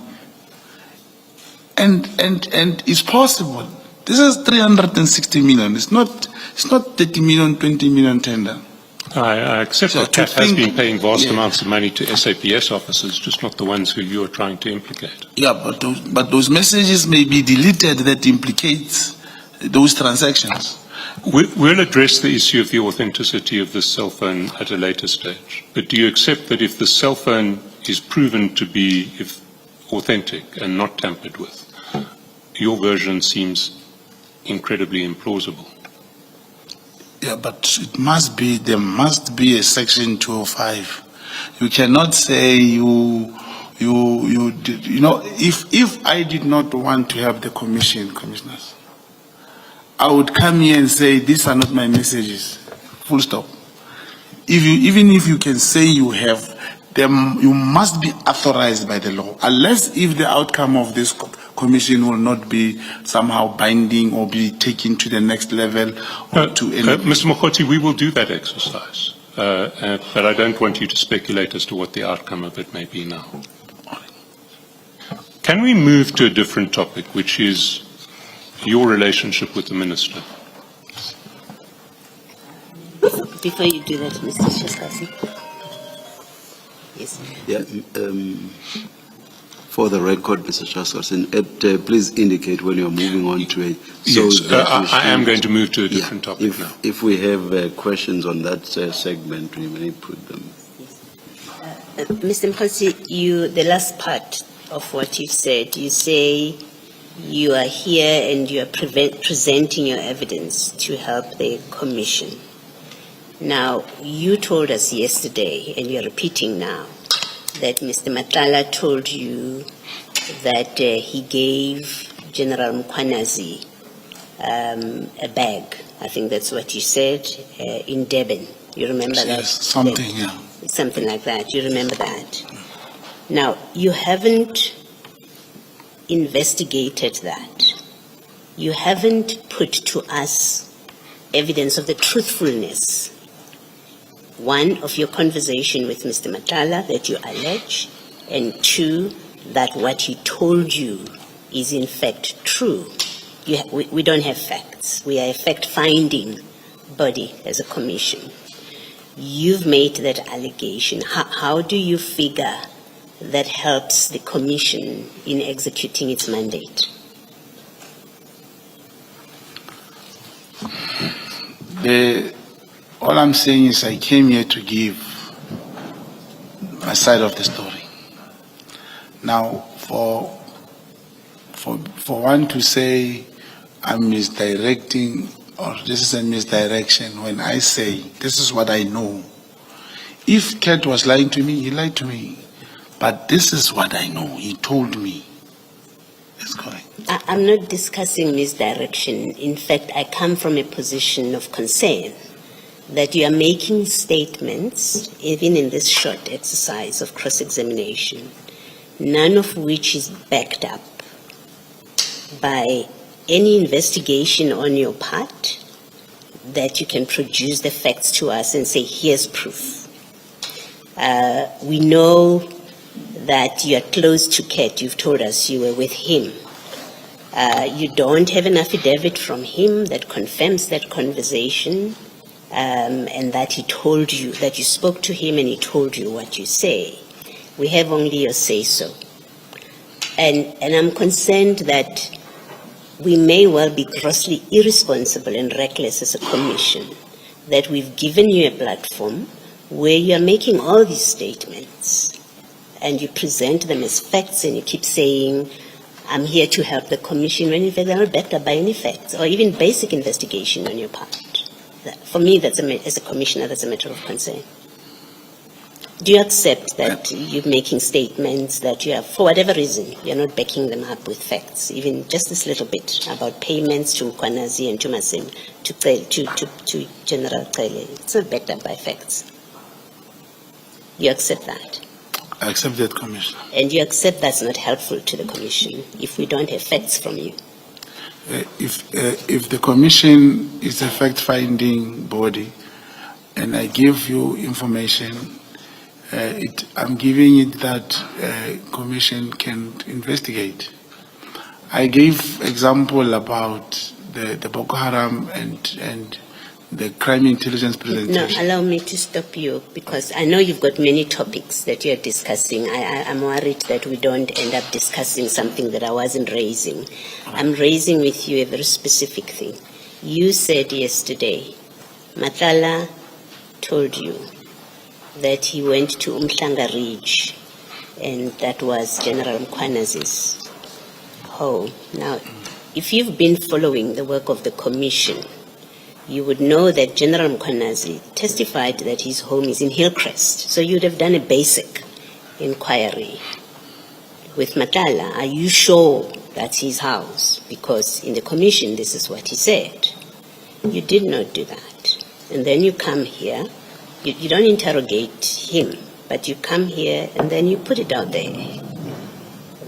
[SPEAKER 3] And it's possible. This is 360 million. It's not 30 million, 20 million tender.
[SPEAKER 2] I accept that Kat has been paying vast amounts of money to SAPS officers, just not the ones who you are trying to implicate.
[SPEAKER 3] Yeah, but those messages may be deleted that implicates those transactions.
[SPEAKER 2] We'll address the issue of the authenticity of this cell phone at a later stage. But do you accept that if the cell phone is proven to be authentic and not tampered with, your version seems incredibly implausible?
[SPEAKER 3] Yeah, but there must be a Section 205. You cannot say if I did not want to have the commissioners, I would come here and say, these are not my messages, full stop. Even if you can say you have them, you must be authorized by the law, unless if the outcome of this commission will not be somehow binding or be taken to the next level. Or
[SPEAKER 2] Mr. Mogotsi, we will do that exercise, but I don't want you to speculate as to what the outcome of it may be now. Can we move to a different topic, which is your relationship with the minister?
[SPEAKER 4] Before you do that, Mr. Shaskasi. Yes.
[SPEAKER 5] Yeah, for the record, Mr. Chairperson, please indicate when you're moving on to it.
[SPEAKER 2] Yes,
[SPEAKER 5] that we
[SPEAKER 2] I am
[SPEAKER 5] should-
[SPEAKER 2] going to move to a different topic now.
[SPEAKER 5] If we have questions on that segment, we may put them.
[SPEAKER 4] Mr. Mogotsi, the last part of what you've said, you say you are here and you are presenting your evidence to help the commission. Now, you told us yesterday, and you're repeating now, that Mr. Matala told you that he gave General Mkhwanazi a bag. I think that's what you said, in Durban. You remember that?
[SPEAKER 3] Yes, something, yeah.
[SPEAKER 4] Something like that. You remember that? Now, you haven't investigated that. You haven't put to us evidence of the truthfulness, one, of your conversation with Mr. Matala that you allege, and two, that what he told you is in fact true. We don't have facts. We are a fact-finding body as a commission. You've made that allegation. How do you figure that helps the commission in executing its mandate?
[SPEAKER 3] All I'm saying is I came here to give my side of the story. Now, for one to say I'm misdirecting or this is a misdirection when I say this is what I know. If Ket was lying to me, he lied to me. But this is what I know. He told me. That's correct.
[SPEAKER 4] I'm not discussing misdirection. In fact, I come from a position of concern that you are making statements, even in this short exercise of cross-examination, none of which is backed up by any investigation on your part that you can produce the facts to us and say, here's proof. We know that you are close to Ket. You've told us you were with him. You don't have an affidavit from him that confirms that conversation, and that he told you, that you spoke to him and he told you what you say. We have only your say-so. And I'm concerned that we may well be grossly irresponsible and reckless as a commission, that we've given you a platform where you're making all these statements and you present them as facts and you keep saying, I'm here to help the commission, when in fact they're not backed up by any facts or even basic investigation on your part. For me, as a commissioner, that's a matter of concern. Do you accept that you're making statements that you have, for whatever reason, you're not backing them up with facts, even just this little bit about payments to Mkhwanazi and to Masim, to General Cele? It's not backed up by facts. You accept that?
[SPEAKER 3] I accept that, Commissioner.
[SPEAKER 4] And you accept that's not helpful to the commission if we don't have facts from you?
[SPEAKER 3] If the commission is a fact-finding body and I give you information, I'm giving it that commission can investigate. I gave example about the Boko Haram and the crime intelligence presentation.
[SPEAKER 4] No, allow me to stop you because I know you've got many topics that you're discussing. I'm worried that we don't end up discussing something that I wasn't raising. I'm raising with you a very specific thing. You said yesterday, Matala told you that he went to Umhlanga Ridge and that was General Mkhwanazi's home. Now, if you've been following the work of the commission, you would know that General Mkhwanazi testified that his home is in Hillcrest. So you'd have done a basic inquiry. With Matala, are you sure that's his house? Because in the commission, this is what he said. You did not do that. And then you come here, you don't interrogate him, but you come here and then you put it out there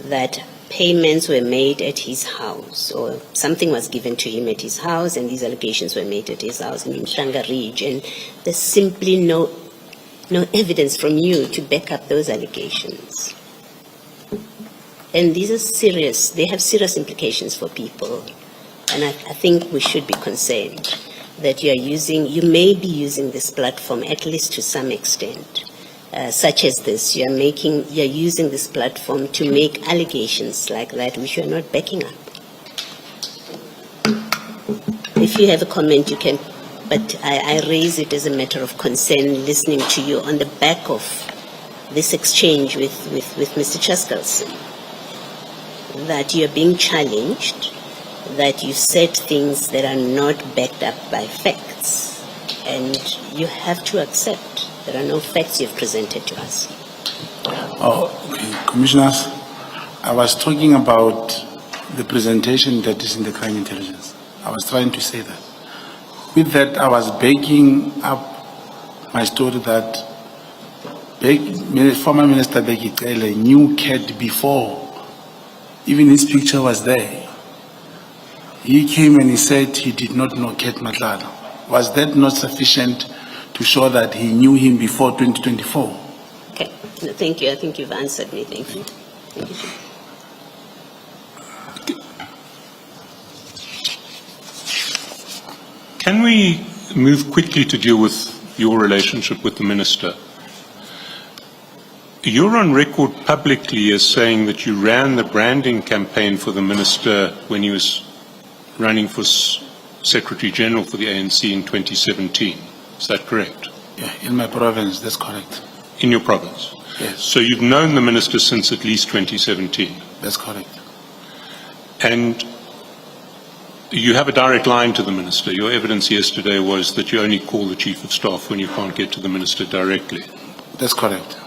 [SPEAKER 4] that payments were made at his house, or something was given to him at his house, and these allegations were made at his house in Umhlanga Ridge, and there's simply no evidence from you to back up those allegations. And these are serious, they have serious implications for people. And I think we should be concerned that you may be using this platform, at least to some extent, such as this. You're using this platform to make allegations like that, which you're not backing up. If you have a comment, you can, but I raise it as a matter of concern, listening to you on the back of this exchange with Mr. Chaskalson, that you're being challenged, that you said things that are not backed up by facts, and you have to accept there are no facts you've presented to us.
[SPEAKER 3] Oh, okay. Commissioners, I was talking about the presentation that is in the crime intelligence. I was trying to say that. With that, I was backing up my story that former Minister Bheki Cele knew Cat before. Even his picture was there. He came and he said he did not know Cat Madlanga. Was that not sufficient to show that he knew him before 2024?
[SPEAKER 4] Okay, no, thank you. I think you've answered me. Thank you. Thank you, sir.
[SPEAKER 2] Can we move quickly to deal with your relationship with the minister? You're on record publicly as saying that you ran the branding campaign for the minister when he was running for Secretary General for the ANC in 2017. Is that correct?
[SPEAKER 3] Yeah, in my province, that's correct.
[SPEAKER 2] In your province?
[SPEAKER 3] Yes.
[SPEAKER 2] So you've known the minister since at least 2017?
[SPEAKER 3] That's correct.
[SPEAKER 2] And you have a direct line to the minister. Your evidence yesterday was that you only call the Chief of Staff when you can't get to the minister directly.
[SPEAKER 3] That's correct.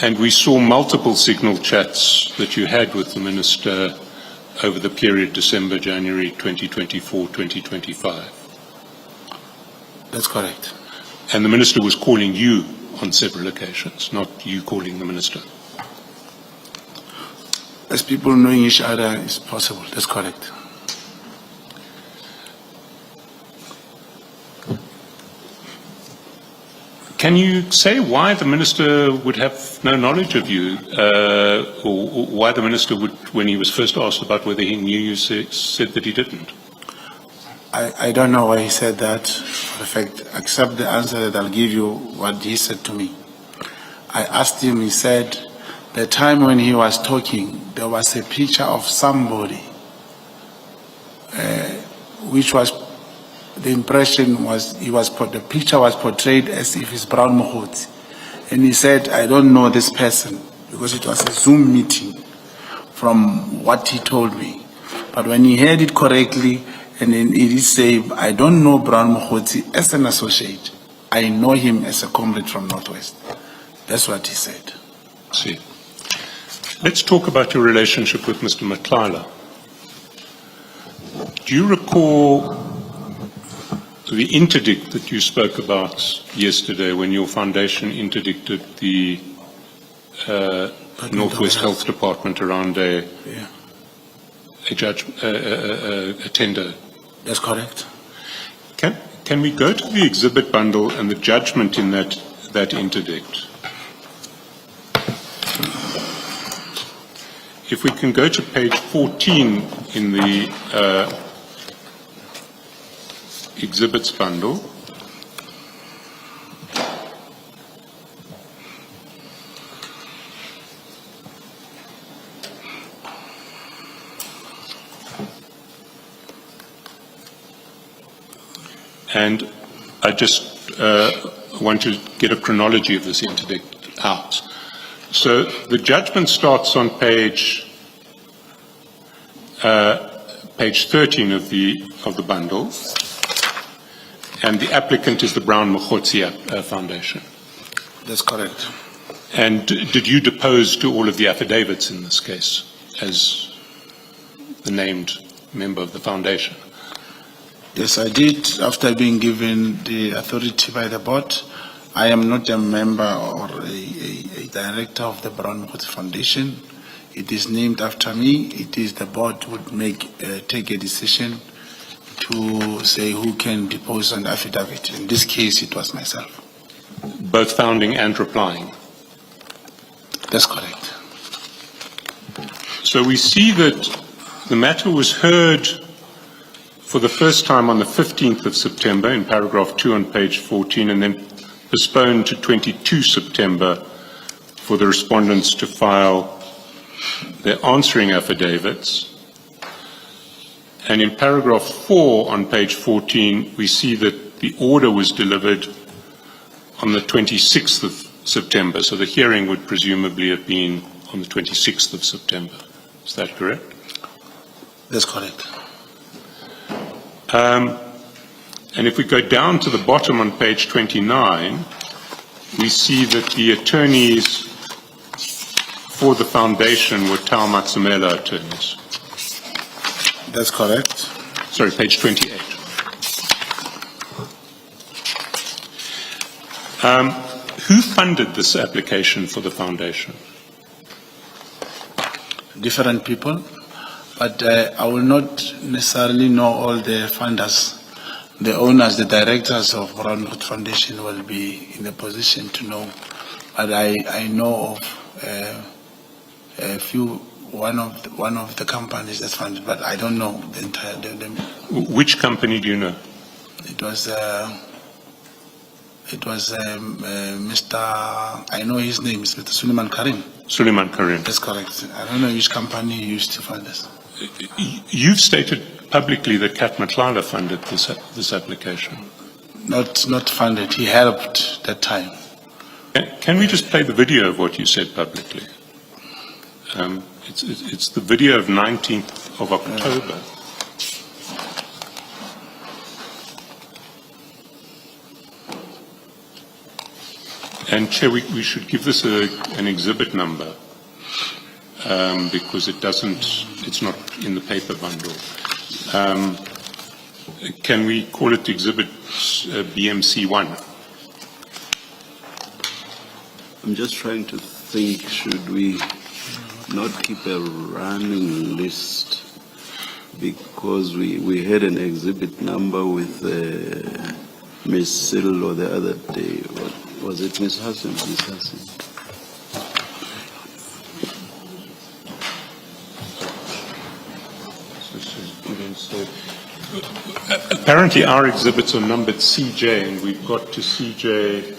[SPEAKER 2] And we saw multiple signal chats that you had with the minister over the period December, January 2024, 2025.
[SPEAKER 3] That's correct.
[SPEAKER 2] And the minister was calling you on several occasions, not you calling the minister.
[SPEAKER 3] As people knowing each other is possible. That's correct.
[SPEAKER 2] Can you say why the minister would have no knowledge of you, or why the minister would, when he was first asked about whether he knew you, said that he didn't?
[SPEAKER 3] I don't know why he said that, for the fact, except the answer that I'll give you what he said to me. I asked him, he said, the time when he was talking, there was a picture of somebody, which was, the impression was, the picture was portrayed as if it's Brown Mogotsi. And he said, I don't know this person, because it was a Zoom meeting from what he told me. But when he heard it correctly, and then it is saying, I don't know Brown Mogotsi as an associate. I know him as a comrade from Northwest. That's what he said.
[SPEAKER 2] See. Let's talk about your relationship with Mr. Matlala. Do you recall the interdict that you spoke about yesterday when your foundation interdicted the Northwest Health Department around a tender?
[SPEAKER 3] That's correct.
[SPEAKER 2] Can we go to the exhibit bundle and the judgment in that interdict? If we can go to page 14 in the exhibits bundle. And I just want to get a chronology of this interdict out. So the judgment starts on page 13 of the bundle, and the applicant is the Brown Mogotsi Foundation.
[SPEAKER 3] That's correct.
[SPEAKER 2] And did you depose to all of the affidavits in this case as the named member of the foundation?
[SPEAKER 3] Yes, I did, after being given the authority by the board. I am not a member or a director of the Brown Mogotsi Foundation. It is named after me. It is the board would take a decision to say who can depose an affidavit. In this case, it was myself.
[SPEAKER 2] Both founding and replying?
[SPEAKER 3] That's correct.
[SPEAKER 2] So we see that the matter was heard for the first time on the 15th of September in paragraph 2 on page 14, and then postponed to 22 September for the respondents to file their answering affidavits. And in paragraph 4 on page 14, we see that the order was delivered on the 26th of September. So the hearing would presumably have been on the 26th of September. Is that correct?
[SPEAKER 3] That's correct.
[SPEAKER 2] And if we go down to the bottom on page 29, we see that the attorneys for the foundation were Tau Matsumela attorneys.
[SPEAKER 3] That's correct.
[SPEAKER 2] Sorry, page 28. Who funded this application for the foundation?
[SPEAKER 3] Different people, but I will not necessarily know all the funders. The owners, the directors of Brownwood Foundation will be in a position to know, but I know of a few, one of the companies that's funded, but I don't know the entire.
[SPEAKER 2] Which company do you know?
[SPEAKER 3] It was Mr. I know his name is Mr. Suleiman Karim.
[SPEAKER 2] Suleiman Karim.
[SPEAKER 3] That's correct. I don't know which company used to fund this.
[SPEAKER 2] You've stated publicly that Kat Matlala funded this application.
[SPEAKER 3] Not funded. He helped that time.
[SPEAKER 2] Can we just play the video of what you said publicly? It's the video of 19th of October. And Chair, we should give this an exhibit number because it's not in the paper bundle. Can we call it exhibit BMC1?
[SPEAKER 5] I'm just trying to think, should we not keep a running list? Because we had an exhibit number with Ms. Cyril the other day. Was it Ms. Hassan? Ms. Hassan.
[SPEAKER 2] Apparently our exhibits are numbered CJ, and we've got to CJ.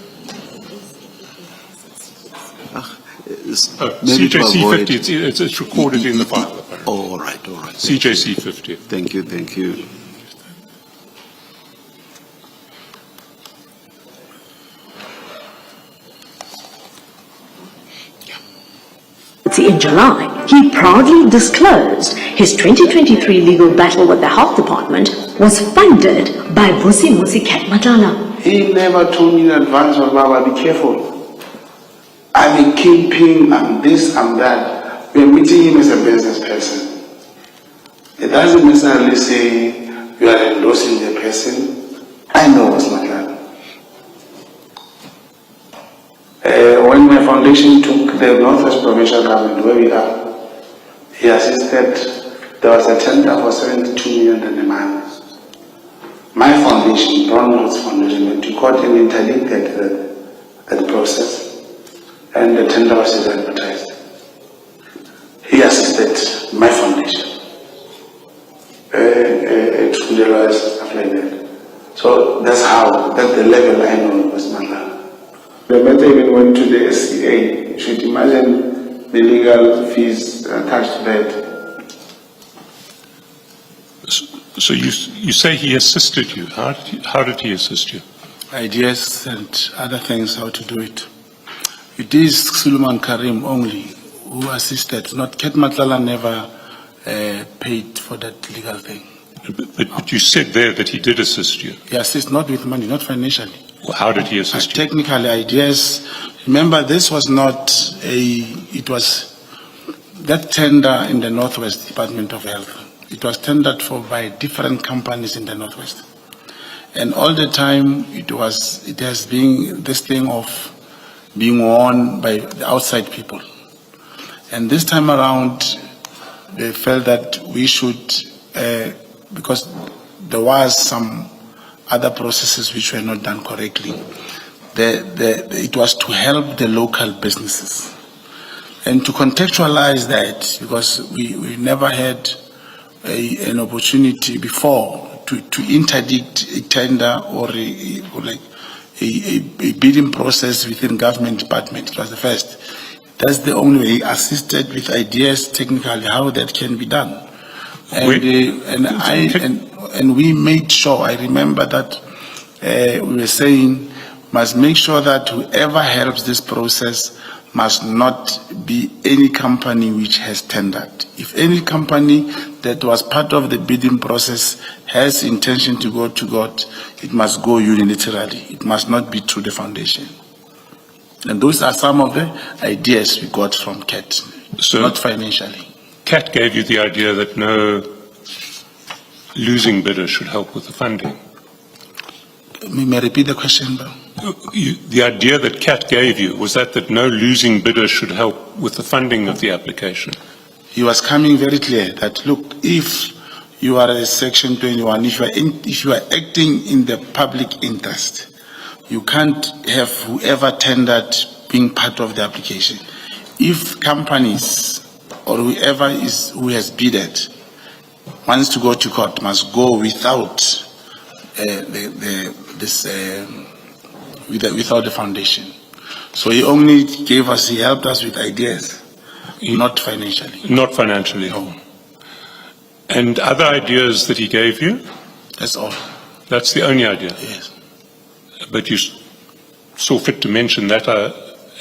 [SPEAKER 2] CJ C50, it's recorded in the file, apparently.
[SPEAKER 5] Oh, all right.
[SPEAKER 2] CJ C50.
[SPEAKER 5] Thank you.
[SPEAKER 6] In July, he proudly disclosed his 2023 legal battle with the Health Department was funded by Vusi Kat Matlala.
[SPEAKER 7] He never told me in advance, oh, Baba, be careful. I'm a kingpin, I'm this, I'm that. We're meeting him as a business person. It doesn't necessarily say you are endorsing the person. I know it's not that. When my foundation took the Northwest Provincial Government, where we are, he assisted. There was a tender for 72 million in demand. My foundation, Brownwood's Foundation, went to court and interdicted that process, and the tender was advertised. He assisted my foundation. To the lawyers, stuff like that. So that's the level I know was Madlanga. The matter even went to the SCA. You should imagine the legal fees attached to that.
[SPEAKER 2] So you say he assisted you. How did he assist you?
[SPEAKER 3] Ideas and other things, how to do it. It is Suleiman Karim only who assisted. Not Kat Matlala never paid for that legal thing.
[SPEAKER 2] But you said there that he did assist you.
[SPEAKER 3] He assisted not with money, not financially.
[SPEAKER 2] Well, how did he assist you?
[SPEAKER 3] Technically, ideas. Remember, this was not it was that tender in the Northwest Department of Health. It was tendered for by different companies in the Northwest. And all the time, it has been this thing of being won by the outside people. And this time around, they felt that we should, because there was some other processes which were not done correctly. It was to help the local businesses. And to contextualize that, because we never had an opportunity before to interdict a tender or a bidding process within government department. It was the first. That's the only way. He assisted with ideas technically how that can be done. And we made sure, I remember that we were saying, must make sure that whoever helps this process must not be any company which has tendered. If any company that was part of the bidding process has intention to go to court, it must go unilaterally. It must not be through the foundation. And those are some of the ideas we got from CAT,
[SPEAKER 2] So
[SPEAKER 3] not financially.
[SPEAKER 2] CAT gave you the idea that no losing bidder should help with the funding.
[SPEAKER 3] May I repeat the question, Bill?
[SPEAKER 2] The idea that CAT gave you was that no losing bidder should help with the funding of the application.
[SPEAKER 3] He was coming very clear that, look, if you are a Section 21, if you are acting in the public interest, you can't have whoever tendered being part of the application. If companies or whoever who has bidded wants to go to court, must go without without the foundation. So he only he helped us with ideas, not financially.
[SPEAKER 2] Not financially.
[SPEAKER 3] No.
[SPEAKER 2] And other ideas that he gave you?
[SPEAKER 3] That's all.
[SPEAKER 2] That's the only idea?
[SPEAKER 3] Yes.
[SPEAKER 2] But you saw fit to mention that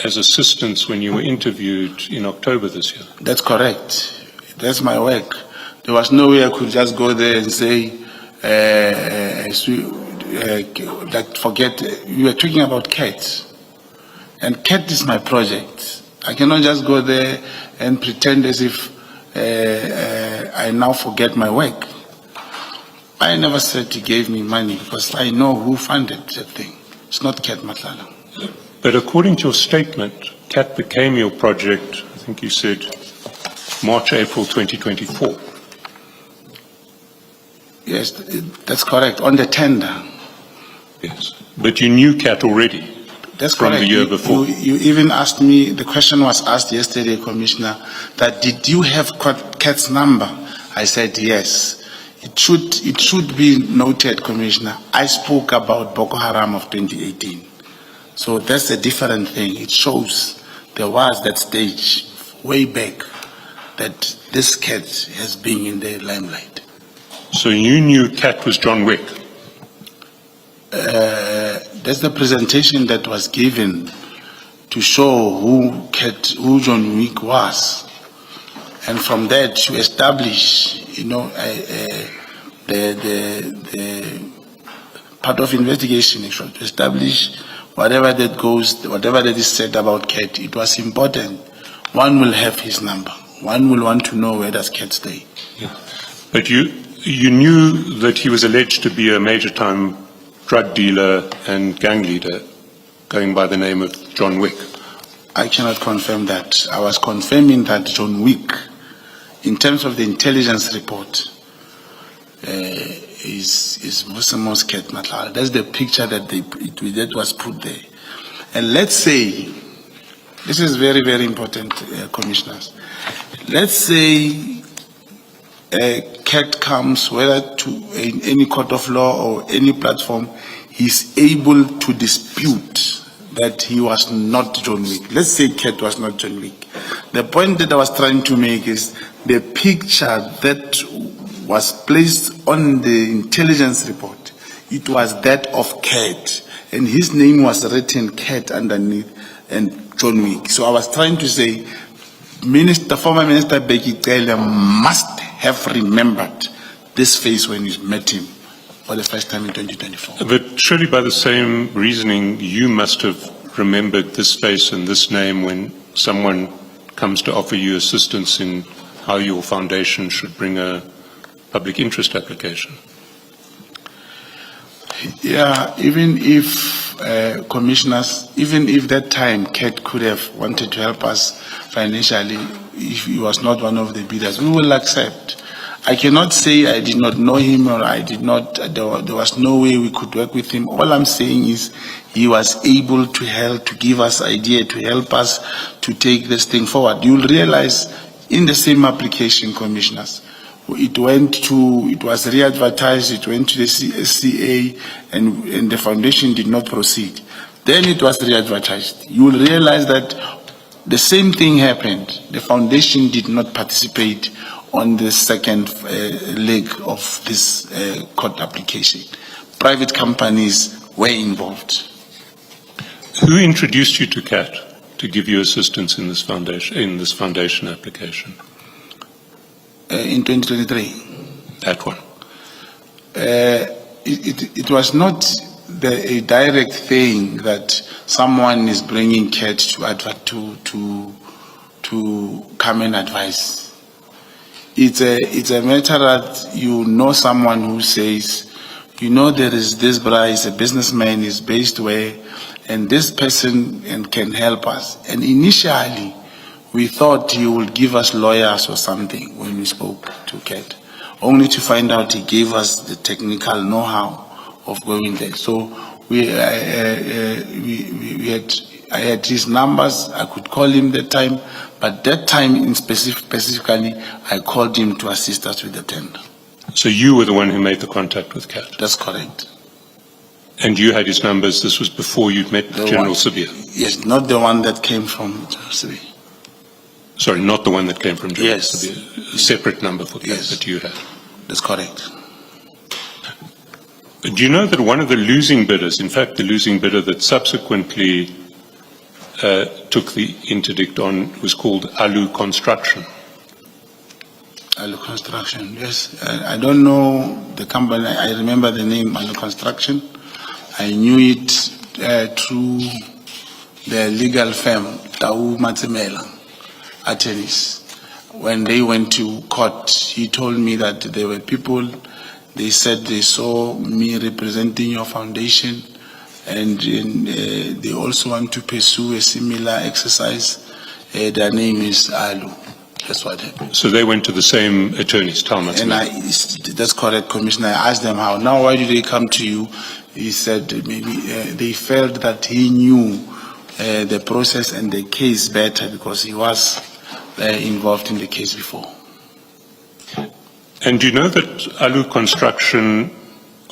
[SPEAKER 2] as assistance when you were interviewed in October this year.
[SPEAKER 3] That's correct. That's my work. There was no way I could just go there and say, forget, you were talking about CAT. And CAT is my project. I cannot just go there and pretend as if I now forget my work. I never said he gave me money because I know who funded that thing. It's not CAT Madlanga.
[SPEAKER 2] But according to your statement, CAT became your project, I think you said, March, April 2024.
[SPEAKER 3] Yes, that's correct. On the tender.
[SPEAKER 2] Yes. But you knew CAT already.
[SPEAKER 3] That's
[SPEAKER 2] from
[SPEAKER 3] correct.
[SPEAKER 2] the year before.
[SPEAKER 3] You even asked me, the question was asked yesterday, Commissioner, that did you have CAT's number? I said yes. It should be noted, Commissioner, I spoke about Boko Haram of 2018. So that's a different thing. It shows there was that stage way back that this CAT has been in the limelight.
[SPEAKER 2] So you knew CAT was John Wick?
[SPEAKER 3] That's the presentation that was given to show who John Wick was. And from that to establish, the part of investigation, to establish whatever that is said about CAT, it was important. One will have his number. One will want to know where does CAT stay.
[SPEAKER 2] Yeah. But you knew that he was alleged to be a major-time drug dealer and gang leader going by the name of John Wick.
[SPEAKER 3] I cannot confirm that. I was confirming that John Wick, in terms of the intelligence report, is most CAT Madlanga. That's the picture that was put there. And let's say, this is very, very important, commissioners. Let's say CAT comes, whether to any court of law or any platform, he's able to dispute that he was not John Wick. Let's say CAT was not John Wick. The point that I was trying to make is the picture that was placed on the intelligence report. It was that of CAT, and his name was written CAT underneath and John Wick. So I was trying to say, former Minister Bheki Cele must have remembered this face when you met him for the first time in 2024.
[SPEAKER 2] But surely by the same reasoning, you must have remembered this face and this name when someone comes to offer you assistance in how your foundation should bring a public interest application.
[SPEAKER 3] Yeah, even if commissioners, even if that time CAT could have wanted to help us financially, if he was not one of the bidders, we will accept. I cannot say I did not know him or I did not, there was no way we could work with him. All I'm saying is he was able to help, to give us idea, to help us to take this thing forward. You'll realize in the same application, commissioners, it was re-advertised, it went to the SCA, and the foundation did not proceed. Then it was re-advertised. You will realize that the same thing happened. The foundation did not participate on the second leg of this court application. Private companies were involved.
[SPEAKER 2] Who introduced you to CAT to give you assistance in this foundation application?
[SPEAKER 3] In 2023.
[SPEAKER 2] That one.
[SPEAKER 3] It was not a direct thing that someone is bringing CAT to come and advise. It's a matter that you know someone who says, you know, there is this brother, is a businessman, is based where, and this person can help us. And initially, we thought he would give us lawyers or something when we spoke to CAT, only to find out he gave us the technical know-how of going there. So I had his numbers. I could call him that time, but that time specifically, I called him to assist us with the tender.
[SPEAKER 2] So you were the one who made the contact with CAT?
[SPEAKER 3] That's correct.
[SPEAKER 2] And you had his numbers. This was before you'd met General Sibia?
[SPEAKER 3] Yes, not the one that came from General Sibia.
[SPEAKER 2] Sorry, not the one that came from General
[SPEAKER 3] Yes.
[SPEAKER 2] Sibia. A separate number for CAT
[SPEAKER 3] Yes.
[SPEAKER 2] that you had.
[SPEAKER 3] That's correct.
[SPEAKER 2] Do you know that one of the losing bidders, in fact, the losing bidder that subsequently took the interdict on, was called Alu Construction?
[SPEAKER 3] Alu Construction, yes. I don't know the company. I remember the name Alu Construction. I knew it through the legal firm, Tau Matsemela, attorneys. When they went to court, he told me that there were people, they said they saw me representing your foundation, and they also want to pursue a similar exercise. Their name is Alu. That's what happened.
[SPEAKER 2] So they went to the same attorneys, Talmadge.
[SPEAKER 3] And that's correct, Commissioner. I asked them how. Now, why did they come to you? He said maybe they felt that he knew the process and the case better because he was involved in the case before.
[SPEAKER 2] And do you know that Alu Construction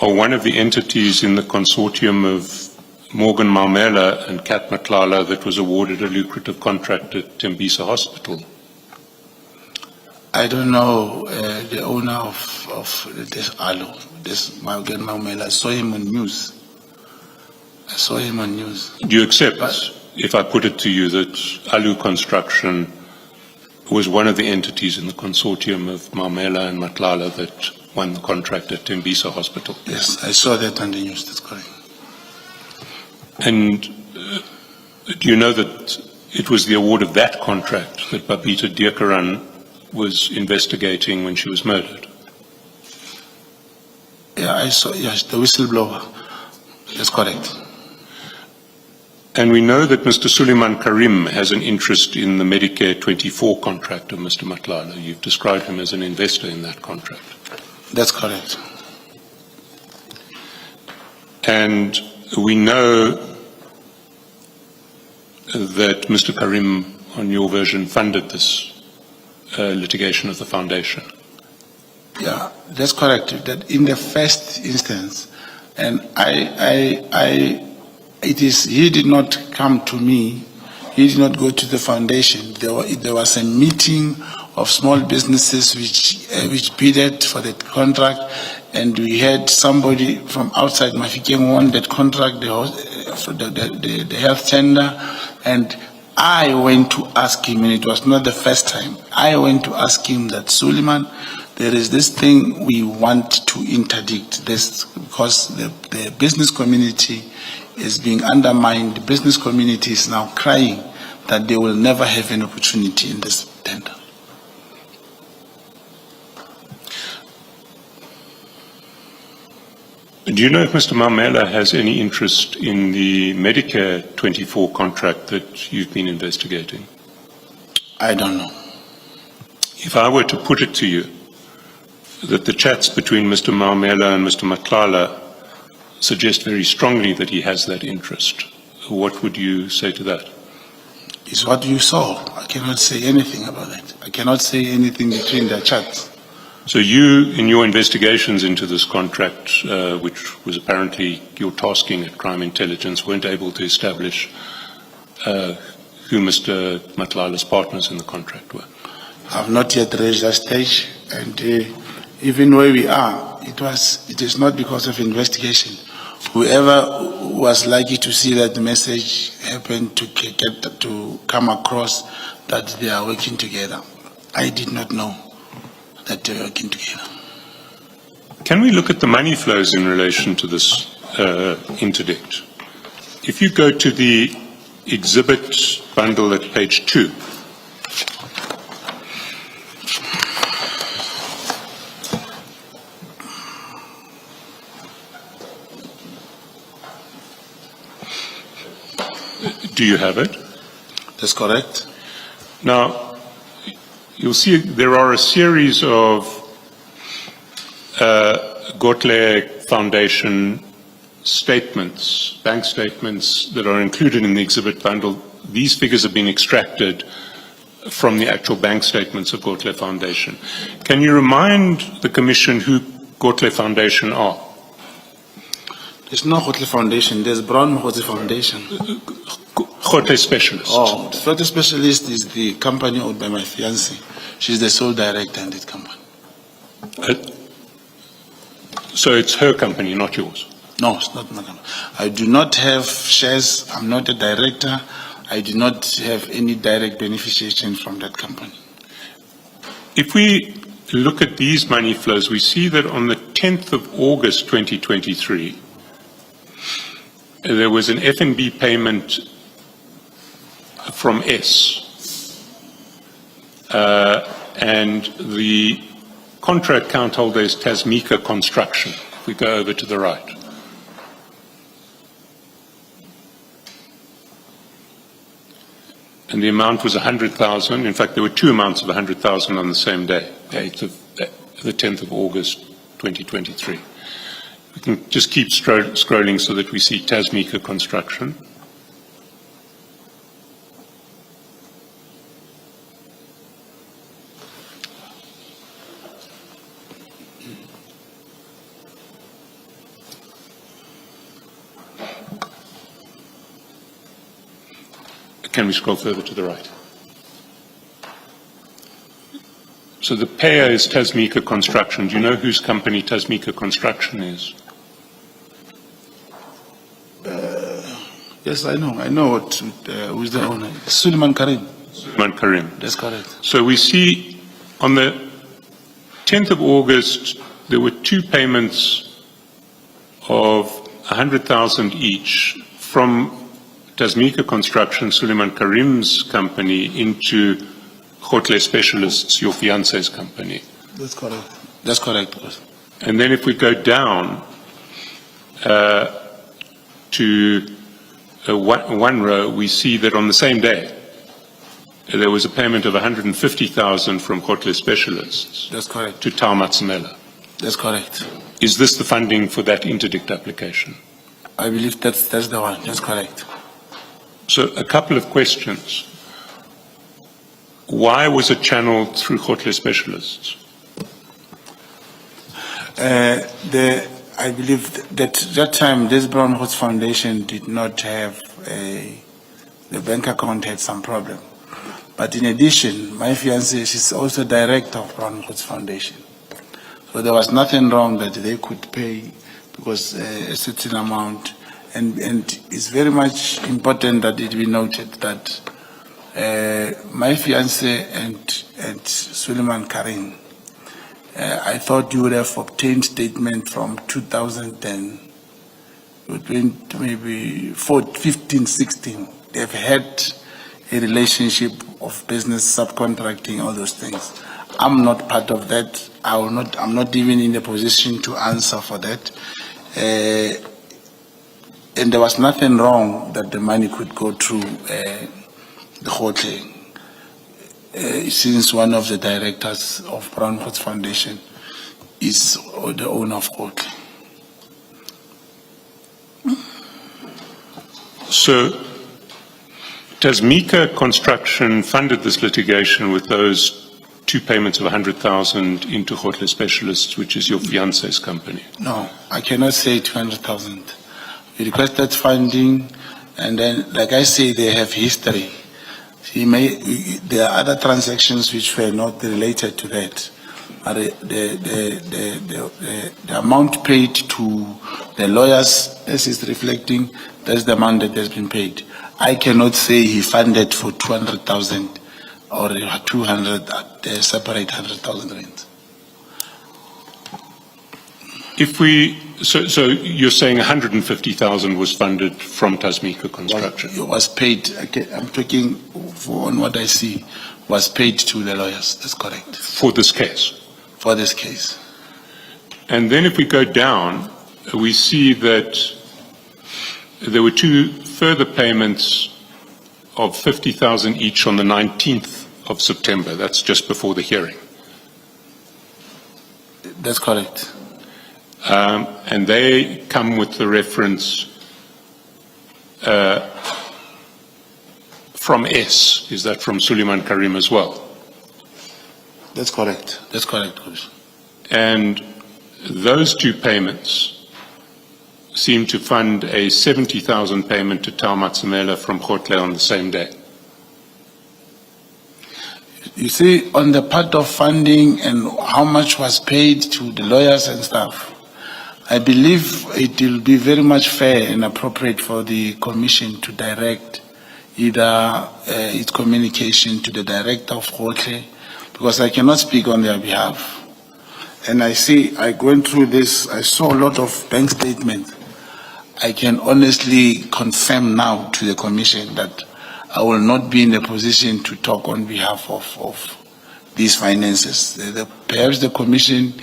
[SPEAKER 2] are one of the entities in the consortium of Morgan Maumela and Kat Matlala that was awarded a lucrative contract at Tembisa Hospital?
[SPEAKER 3] I don't know the owner of this Alu, this Morgan Maumela. I saw him on news.
[SPEAKER 2] Do you accept, if I put it to you, that Alu Construction was one of the entities in the consortium of Maumela and Matlala that won the contract at Tembisa Hospital?
[SPEAKER 3] Yes, I saw that on the news. That's correct.
[SPEAKER 2] And do you know that it was the award of that contract that Babita Deokaran was investigating when she was murdered?
[SPEAKER 3] Yeah, I saw, yes, the whistleblower. That's correct.
[SPEAKER 2] And we know that Mr. Suleiman Karim has an interest in the Medicare 24 contract of Mr. Matlala. You've described him as an investor in that contract.
[SPEAKER 3] That's correct.
[SPEAKER 2] And we know that Mr. Karim, on your version, funded this litigation of the foundation.
[SPEAKER 3] Yeah, that's correct. That in the first instance, and he did not come to me. He did not go to the foundation. There was a meeting of small businesses which bidded for the contract, and we had somebody from outside Mafikeng won that contract, the health tender, and I went to ask him, and it was not the first time. I went to ask him that, Suleiman, there is this thing we want to interdict this because the business community is being undermined. The business community is now crying that they will never have an opportunity in this tender.
[SPEAKER 2] Do you know if Mr. Maumela has any interest in the Medicare 24 contract that you've been investigating?
[SPEAKER 3] I don't know.
[SPEAKER 2] If I were to put it to you that the chats between Mr. Maumela and Mr. Matlala suggest very strongly that he has that interest. What would you say to that?
[SPEAKER 3] It's what you saw. I cannot say anything about it. I cannot say anything between the charts.
[SPEAKER 2] So you, in your investigations into this contract, which was apparently your tasking at Crime Intelligence, weren't able to establish who Mr. Matlala's partners in the contract were?
[SPEAKER 3] I've not yet reached that stage, and even where we are, it is not because of investigation. Whoever was lucky to see that the message happened to come across that they are working together. I did not know that they were working together.
[SPEAKER 2] Can we look at the money flows in relation to this interdict? If you go to the exhibit bundle at page 2, do you have it?
[SPEAKER 3] That's correct.
[SPEAKER 2] Now, you'll see there are a series of Gotle Foundation statements, bank statements that are included in the exhibit bundle. These figures have been extracted from the actual bank statements of Gotle Foundation. Can you remind the Commission who Gotle Foundation are?
[SPEAKER 3] There's no Gotle Foundation, there's Brown Mogotsi Foundation.
[SPEAKER 2] Gotle Specialists.
[SPEAKER 3] Oh, the Gotle Specialist is the company owned by my fiancée. She's the sole director in that company.
[SPEAKER 2] So it's her company, not yours?
[SPEAKER 3] No, it's not my company. I do not have shares. I'm not a director. I do not have any direct beneficiation from that company.
[SPEAKER 2] If we look at these money flows, we see that on the 10th of August 2023, there was an F&B payment from S. And the contract account holder is Tasmika Construction. If we go over to the right. And the amount was 100,000. In fact, there were two amounts of 100,000 on the same day, the 10th of August 2023. We can just keep scrolling so that we see Tasmika Construction. Can we scroll further to the right? So the payer is Tasmika Construction. Do you know whose company Tasmika Construction is?
[SPEAKER 3] Yes, I know. I know who's the owner. Suleiman Karim.
[SPEAKER 2] Suleiman Karim.
[SPEAKER 3] That's correct.
[SPEAKER 2] So we see on the 10th of August, there were two payments of 100,000 each from Tasmika Construction, Suleiman Karim's company, into Gotle Specialists, your fiance's company.
[SPEAKER 3] That's correct. That's correct.
[SPEAKER 2] And then if we go down to one row, we see that on the same day, there was a payment of 150,000 from Gotle Specialists.
[SPEAKER 3] That's correct.
[SPEAKER 2] To Tau Matsamela.
[SPEAKER 3] That's correct.
[SPEAKER 2] Is this the funding for that interdict application?
[SPEAKER 3] I believe that's the one. That's correct.
[SPEAKER 2] So a couple of questions. Why was it channeled through Gotle Specialists?
[SPEAKER 3] I believe that time, this Brown Horse Foundation did not have the bank account had some problem. But in addition, my fiancée, she's also director of Brown Horse Foundation. So there was nothing wrong that they could pay because a certain amount. And it's very much important that it be noted that my fiancé and Suleiman Karim, I thought you would have obtained statement from 2010, maybe 15, 16. They've had a relationship of business, subcontracting, all those things. I'm not part of that. I'm not even in the position to answer for that. And there was nothing wrong that the money could go through the Gotle, since one of the directors of Brown Horse Foundation is the owner of Gotle.
[SPEAKER 2] So, Tasmika Construction funded this litigation with those 2 payments of 100,000 into Grotle Specialists, which is your fiance's company.
[SPEAKER 3] No, I cannot say 200,000. We requested funding, and then, like I say, they have history. There are other transactions which were not related to that. But the amount paid to the lawyers, as is reflecting, that's the amount that has been paid. I cannot say he funded for 200,000 or 200, separate 100,000 rand.
[SPEAKER 2] If we, so you're saying 150,000 was funded from Tasmika Construction?
[SPEAKER 3] It was paid, I'm talking on what I see, was paid to the lawyers, that's correct.
[SPEAKER 2] For this case?
[SPEAKER 3] For this case.
[SPEAKER 2] And then if we go down, we see that there were 2 further payments of 50,000 each on the 19th of September. That's just before the hearing.
[SPEAKER 3] That's correct.
[SPEAKER 2] And they come with the reference from S. Is that from Suleiman Karim as well?
[SPEAKER 3] That's correct. That's correct, Coach.
[SPEAKER 2] And those 2 payments seem to fund a 70,000 payment to Tau Matsamela from Grotle on the same day.
[SPEAKER 3] You see, on the part of funding and how much was paid to the lawyers and stuff, I believe it will be very much fair and appropriate for the Commission to direct either its communication to the director of Grotle, because I cannot speak on their behalf. And I went through this, I saw a lot of bank statements. I can honestly confirm now to the Commission that I will not be in a position to talk on behalf of these finances. Perhaps the Commission,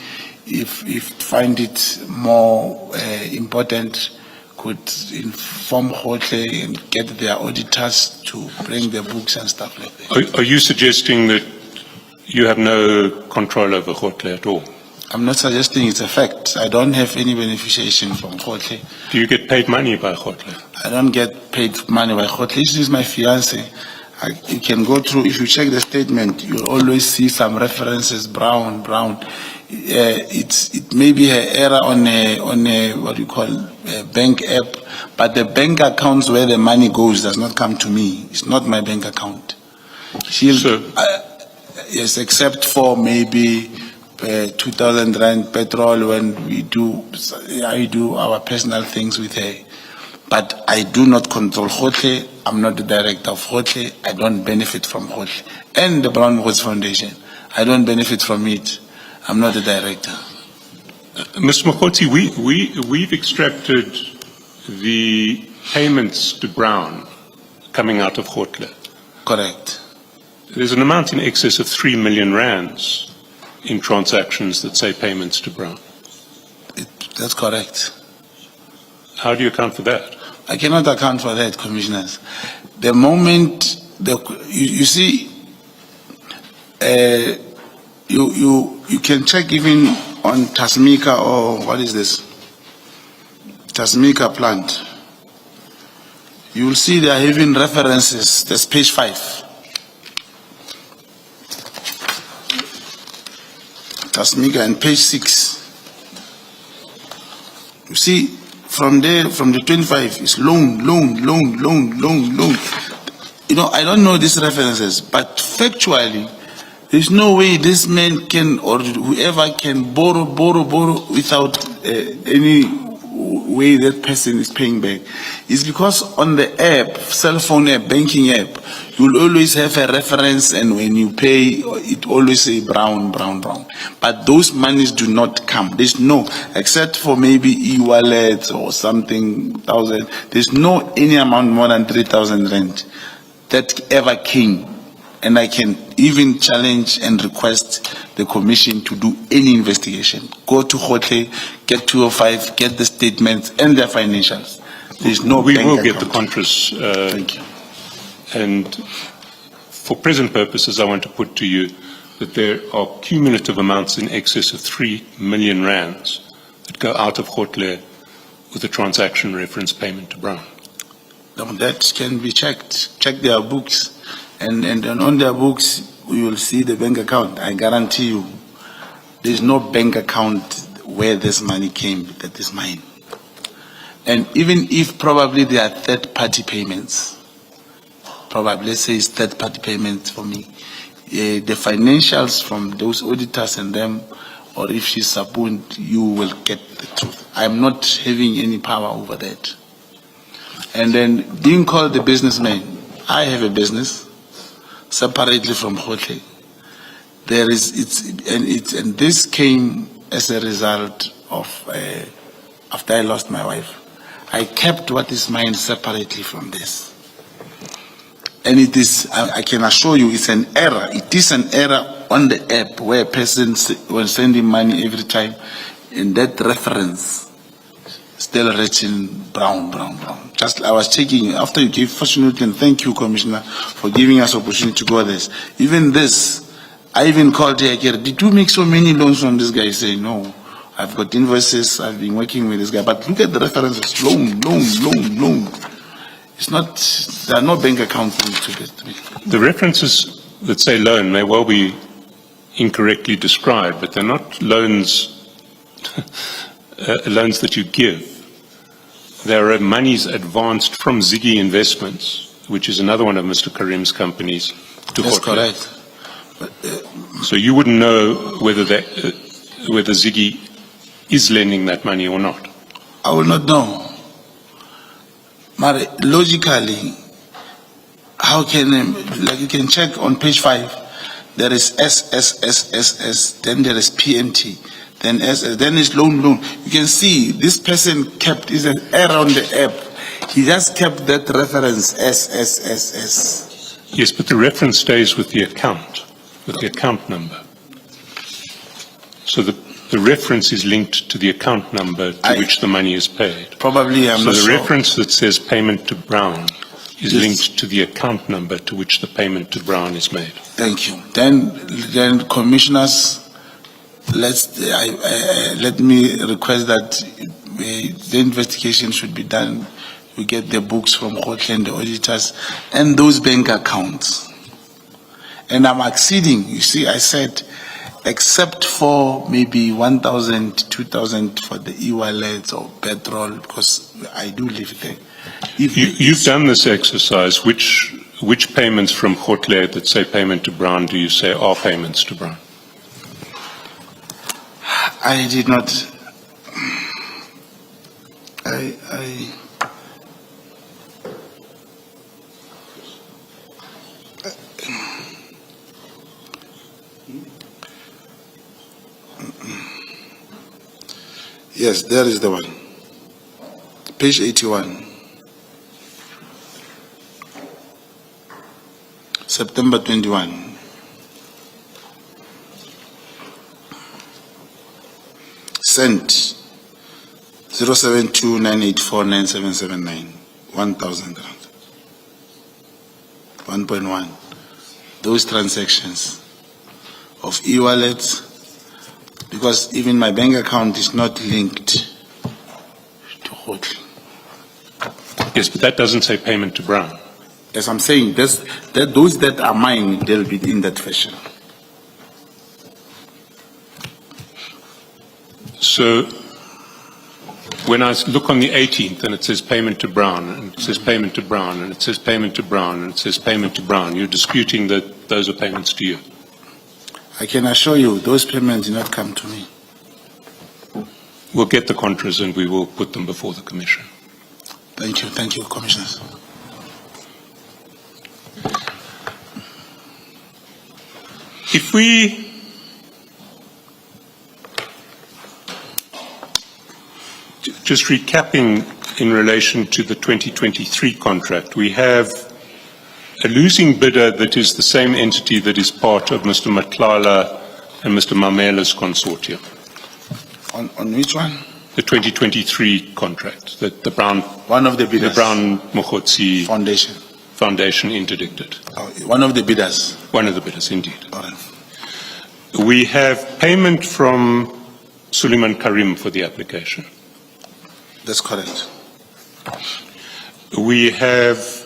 [SPEAKER 3] if find it more important, could inform Grotle and get their auditors to bring the books and stuff like that.
[SPEAKER 2] Are you suggesting that you have no control over Grotle at all?
[SPEAKER 3] I'm not suggesting it's a fact. I don't have any beneficiation from Grotle.
[SPEAKER 2] Do you get paid money by Grotle?
[SPEAKER 3] I don't get paid money by Grotle. This is my fiance. You can go through, if you check the statement, you'll always see some references, brown. It may be an error on a what you call a bank app, but the bank accounts where the money goes does not come to me. It's not my bank account. Yes, except for maybe 2,000 rand petrol when I do our personal things with her. But I do not control Grotle. I'm not the director of Grotle. I don't benefit from Grotle. And the Brown Mogotsi Foundation, I don't benefit from it. I'm not the director.
[SPEAKER 2] Mr. Mogotsi, we've extracted the payments to Brown coming out of Grotle.
[SPEAKER 3] Correct.
[SPEAKER 2] There's an amount in excess of 3 million rands in transactions that say payments to Brown.
[SPEAKER 3] That's correct.
[SPEAKER 2] How do you account for that?
[SPEAKER 3] I cannot account for that, commissioners. The moment you see, you can check even on Tasmika or what is this? Tasmika plant. You will see they are having references. That's page 5. Tasmika and page 6. You see, from there, from the 25, it's loan. You know, I don't know these references, but factually, there's no way this man can, or whoever can borrow without any way that person is paying back. It's because on the app, cell phone app, banking app, you'll always have a reference, and when you pay, it always say brown. But those monies do not come. There's no, except for maybe e-wallets or something, 1,000. There's no any amount more than 3,000 rand that ever came. And I can even challenge and request the Commission to do any investigation. Go to Grotle, get 205, get the statements and their financials. There's no
[SPEAKER 2] We
[SPEAKER 3] bank
[SPEAKER 2] will get the
[SPEAKER 3] account.
[SPEAKER 2] contras.
[SPEAKER 3] Thank you.
[SPEAKER 2] And for present purposes, I want to put to you that there are cumulative amounts in excess of 3 million rands that go out of Grotle with a transaction reference payment to Brown.
[SPEAKER 3] That can be checked. Check their books. And on their books, you will see the bank account. I guarantee you, there's no bank account where this money came that is mine. And even if probably there are third-party payments, probably, let's say it's third-party payments for me, the financials from those auditors and them, or if she's subpoenaed, you will get the truth. I'm not having any power over that. And then being called the businessman, I have a business separately from Khotle. And this came as a result of after I lost my wife. I kept what is mine separately from this. And it is, I can assure you, it's an error. It is an error on the app where a person will send him money every time, and that reference still written brown. Just I was checking after you gave first note, and thank you, Commissioner, for giving us opportunity to go this. Even this, I even called here. Did you make so many loans from this guy? He said, no, I've got invoices. I've been working with this guy, but look at the references: loan. It's not. There are no bank accounts to this.
[SPEAKER 2] The references that say loan may well be incorrectly described, but they're not loans. Loans that you give. There are monies advanced from Ziggy Investments, which is another one of Mr. Karim's companies, to
[SPEAKER 3] That's
[SPEAKER 2] Khotle.
[SPEAKER 3] correct.
[SPEAKER 2] So you wouldn't know whether Ziggy is lending that money or not.
[SPEAKER 3] I will not know. But logically, how can, like you can check on page 5, there is SSSSS, then there is PMT, then SS, then is loan. You can see this person kept, is an error on the app. He just kept that reference SSSS.
[SPEAKER 2] Yes, but the reference stays with the account number. So the reference is linked to the account number to which the money is paid.
[SPEAKER 3] Probably, I'm not
[SPEAKER 2] So
[SPEAKER 3] sure.
[SPEAKER 2] the reference that says payment to Brown is linked to the account number to which the payment to Brown is made.
[SPEAKER 3] Thank you. Then commissioners, let me request that the investigation should be done. We get the books from Khotle and the auditors and those bank accounts. And I'm acceding. You see, I said, except for maybe 1,000, 2,000 for the e-wallets or petrol, because I do live there.
[SPEAKER 2] You've done this exercise. Which payments from Khotle that say payment to Brown do you say are payments to Brown?
[SPEAKER 3] I did not. Yes, there is the one. Page 81. September 21. Sent 07298497779. 1,000 rand. 1.1. Those transactions of e-wallets, because even my bank account is not linked to Khotle.
[SPEAKER 2] Yes, but that doesn't say payment to Brown.
[SPEAKER 3] As I'm saying, those that are mine, they'll be in that fashion.
[SPEAKER 2] So when I look on the 18th and it says payment to Brown, and it says payment to Brown, and it says payment to Brown, and it says payment to Brown, you're disputing that those are payments to you?
[SPEAKER 3] I can assure you, those payments did not come to me.
[SPEAKER 2] We'll get the contras and we will put them before the Commission.
[SPEAKER 3] Thank you, Commissioners.
[SPEAKER 2] If we just recapping in relation to the 2023 contract, we have a losing bidder that is the same entity that is part of Mr. Matlala and Mr. Mamela's consortium.
[SPEAKER 3] On which one?
[SPEAKER 2] The 2023 contract that the Brown,
[SPEAKER 3] One of the bidders.
[SPEAKER 2] the Brown Mogotsi
[SPEAKER 3] Foundation.
[SPEAKER 2] interdicted.
[SPEAKER 3] One of the bidders.
[SPEAKER 2] One of the bidders, indeed.
[SPEAKER 3] All right.
[SPEAKER 2] We have payment from Suleiman Karim for the application.
[SPEAKER 3] That's correct.
[SPEAKER 2] We have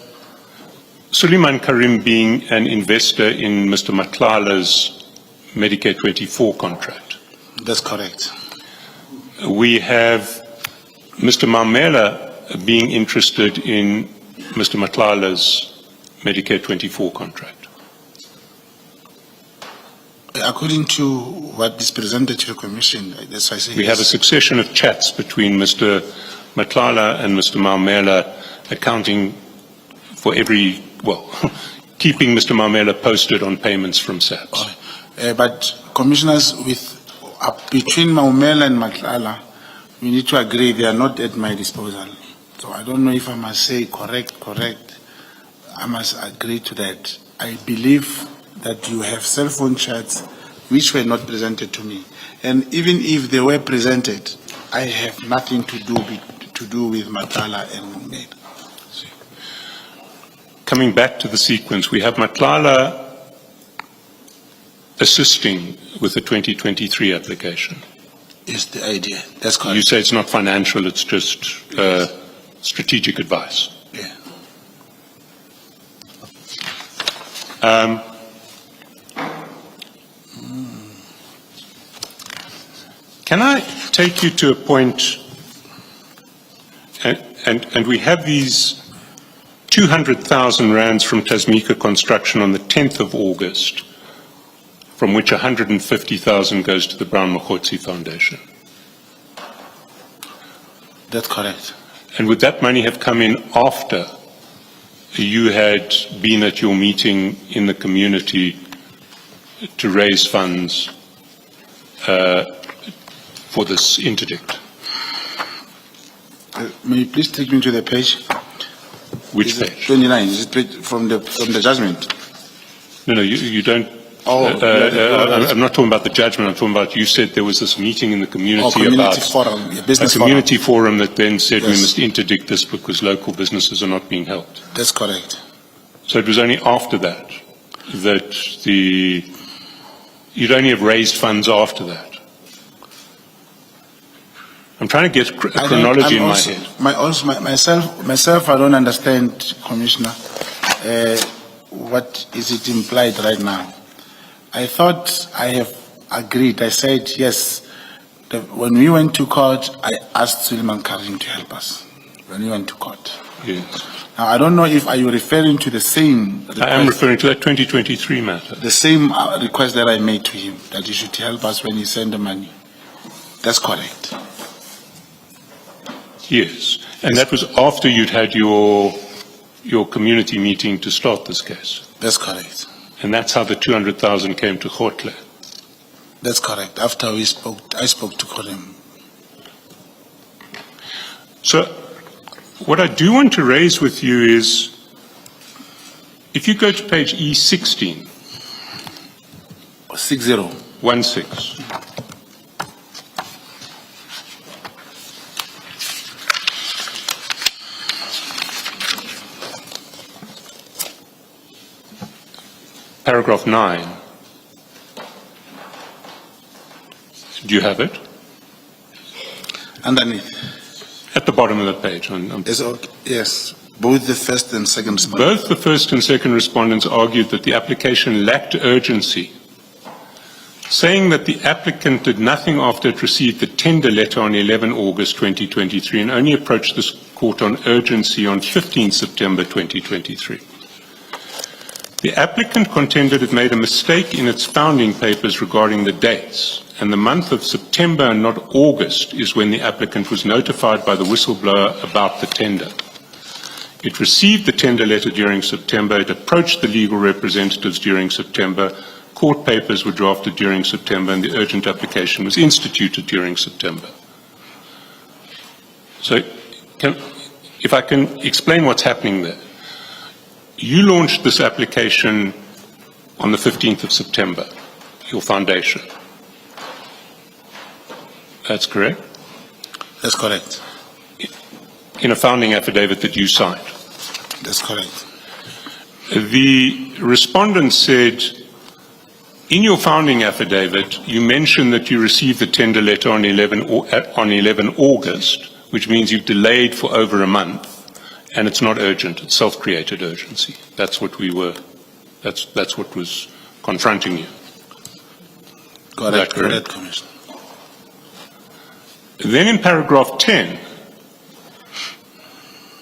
[SPEAKER 2] Suleiman Karim being an investor in Mr. Matlala's Medicare 24 contract.
[SPEAKER 3] That's correct.
[SPEAKER 2] We have Mr. Mamela being interested in Mr. Matlala's Medicare 24 contract.
[SPEAKER 3] According to what is presented to the Commission, that's why I say
[SPEAKER 2] We have a succession of chats between Mr. Matlala and Mr. Mamela, accounting for keeping Mr. Mamela posted on payments from SAPS.
[SPEAKER 3] But commissioners, between Maumela and Matlala, we need to agree they are not at my disposal. So I don't know if I must say correct. I must agree to that. I believe that you have cell phone chats which were not presented to me. And even if they were presented, I have nothing to do with Matlala and Maumela.
[SPEAKER 2] Coming back to the sequence, we have Matlala assisting with the 2023 application.
[SPEAKER 3] Is the idea. That's correct.
[SPEAKER 2] You say it's not financial, it's just strategic advice.
[SPEAKER 3] Yeah.
[SPEAKER 2] Can I take you to a point, and we have these 200,000 rands from Tasmika Construction on the 10th of August, from which 150,000 goes to the Brown Mogotsi Foundation.
[SPEAKER 3] That's correct.
[SPEAKER 2] And would that money have come in after you had been at your meeting in the community to raise funds for this interdict?
[SPEAKER 3] May you please take me to the page?
[SPEAKER 2] Which
[SPEAKER 3] Is it
[SPEAKER 2] page?
[SPEAKER 3] 29. Is it from the judgment?
[SPEAKER 2] No, you don't.
[SPEAKER 3] Oh,
[SPEAKER 2] I'm not talking about the judgment. I'm talking about you said there was this meeting in the community,
[SPEAKER 3] community forum, business
[SPEAKER 2] a community forum that then said we
[SPEAKER 3] Yes.
[SPEAKER 2] must interdict this because local businesses are not being helped.
[SPEAKER 3] That's correct.
[SPEAKER 2] So it was only after that you'd only have raised funds after that. I'm trying to get a chronology in my head.
[SPEAKER 3] Myself, I don't understand, Commissioner. What is it implied right now? I thought I have agreed. I said yes. When we went to court, I asked Suleiman Karim to help us. When we went to court.
[SPEAKER 2] Yes.
[SPEAKER 3] Now I don't know if are you referring to the same request,
[SPEAKER 2] I am referring to that 2023 matter.
[SPEAKER 3] the same request that I made to him, that he should help us when he sent the money. That's correct.
[SPEAKER 2] Yes. And that was after you'd had your community meeting to start this case.
[SPEAKER 3] That's correct.
[SPEAKER 2] And that's how the 200,000 came to Khotle.
[SPEAKER 3] That's correct. After I spoke to Karim.
[SPEAKER 2] So what I do want to raise with you is, if you go to page E16,
[SPEAKER 3] 60.
[SPEAKER 2] 16, paragraph 9. Do you have it?
[SPEAKER 3] Underneath.
[SPEAKER 2] At the bottom of the page.
[SPEAKER 3] Yes, both the first and second respondents.
[SPEAKER 2] Both the first and second respondents argued that the application lacked urgency, saying that the applicant did nothing after it received the tender letter on 11 August 2023 and only approached this court on urgency on 15 September 2023. The applicant contended it made a mistake in its founding papers regarding the dates, and the month of September and not August is when the applicant was notified by the whistleblower about the tender. It received the tender letter during September, it approached the legal representatives during September, court papers were drafted during September, and the urgent application was instituted during September. So, if I can explain what's happening there. You launched this application on the 15th of September, your foundation. That's correct?
[SPEAKER 3] That's correct.
[SPEAKER 2] In a founding affidavit that you signed.
[SPEAKER 3] That's correct.
[SPEAKER 2] The respondent said, in your founding affidavit, you mentioned that you received the tender letter on 11 August, which means you've delayed for over a month, and it's not urgent, it's self-created urgency. That's what that's what was confronting you.
[SPEAKER 3] Got
[SPEAKER 2] Is
[SPEAKER 3] it,
[SPEAKER 2] that correct?
[SPEAKER 3] correct, Commissioner.
[SPEAKER 2] Then in paragraph 10,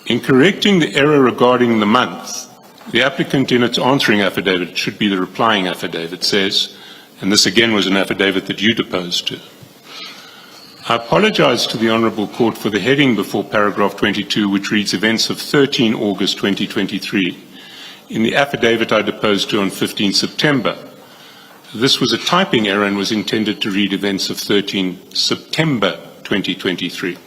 [SPEAKER 2] in correcting the error regarding the month, the applicant in its answering affidavit, it should be the replying affidavit, says, and this again was an affidavit that you deposed to, I apologize to the Honourable Court for the heading before paragraph 22, which reads events of 13 August 2023. In the affidavit I deposed to on 15 September. This was a typing error and was intended to read events of 13 September 2023.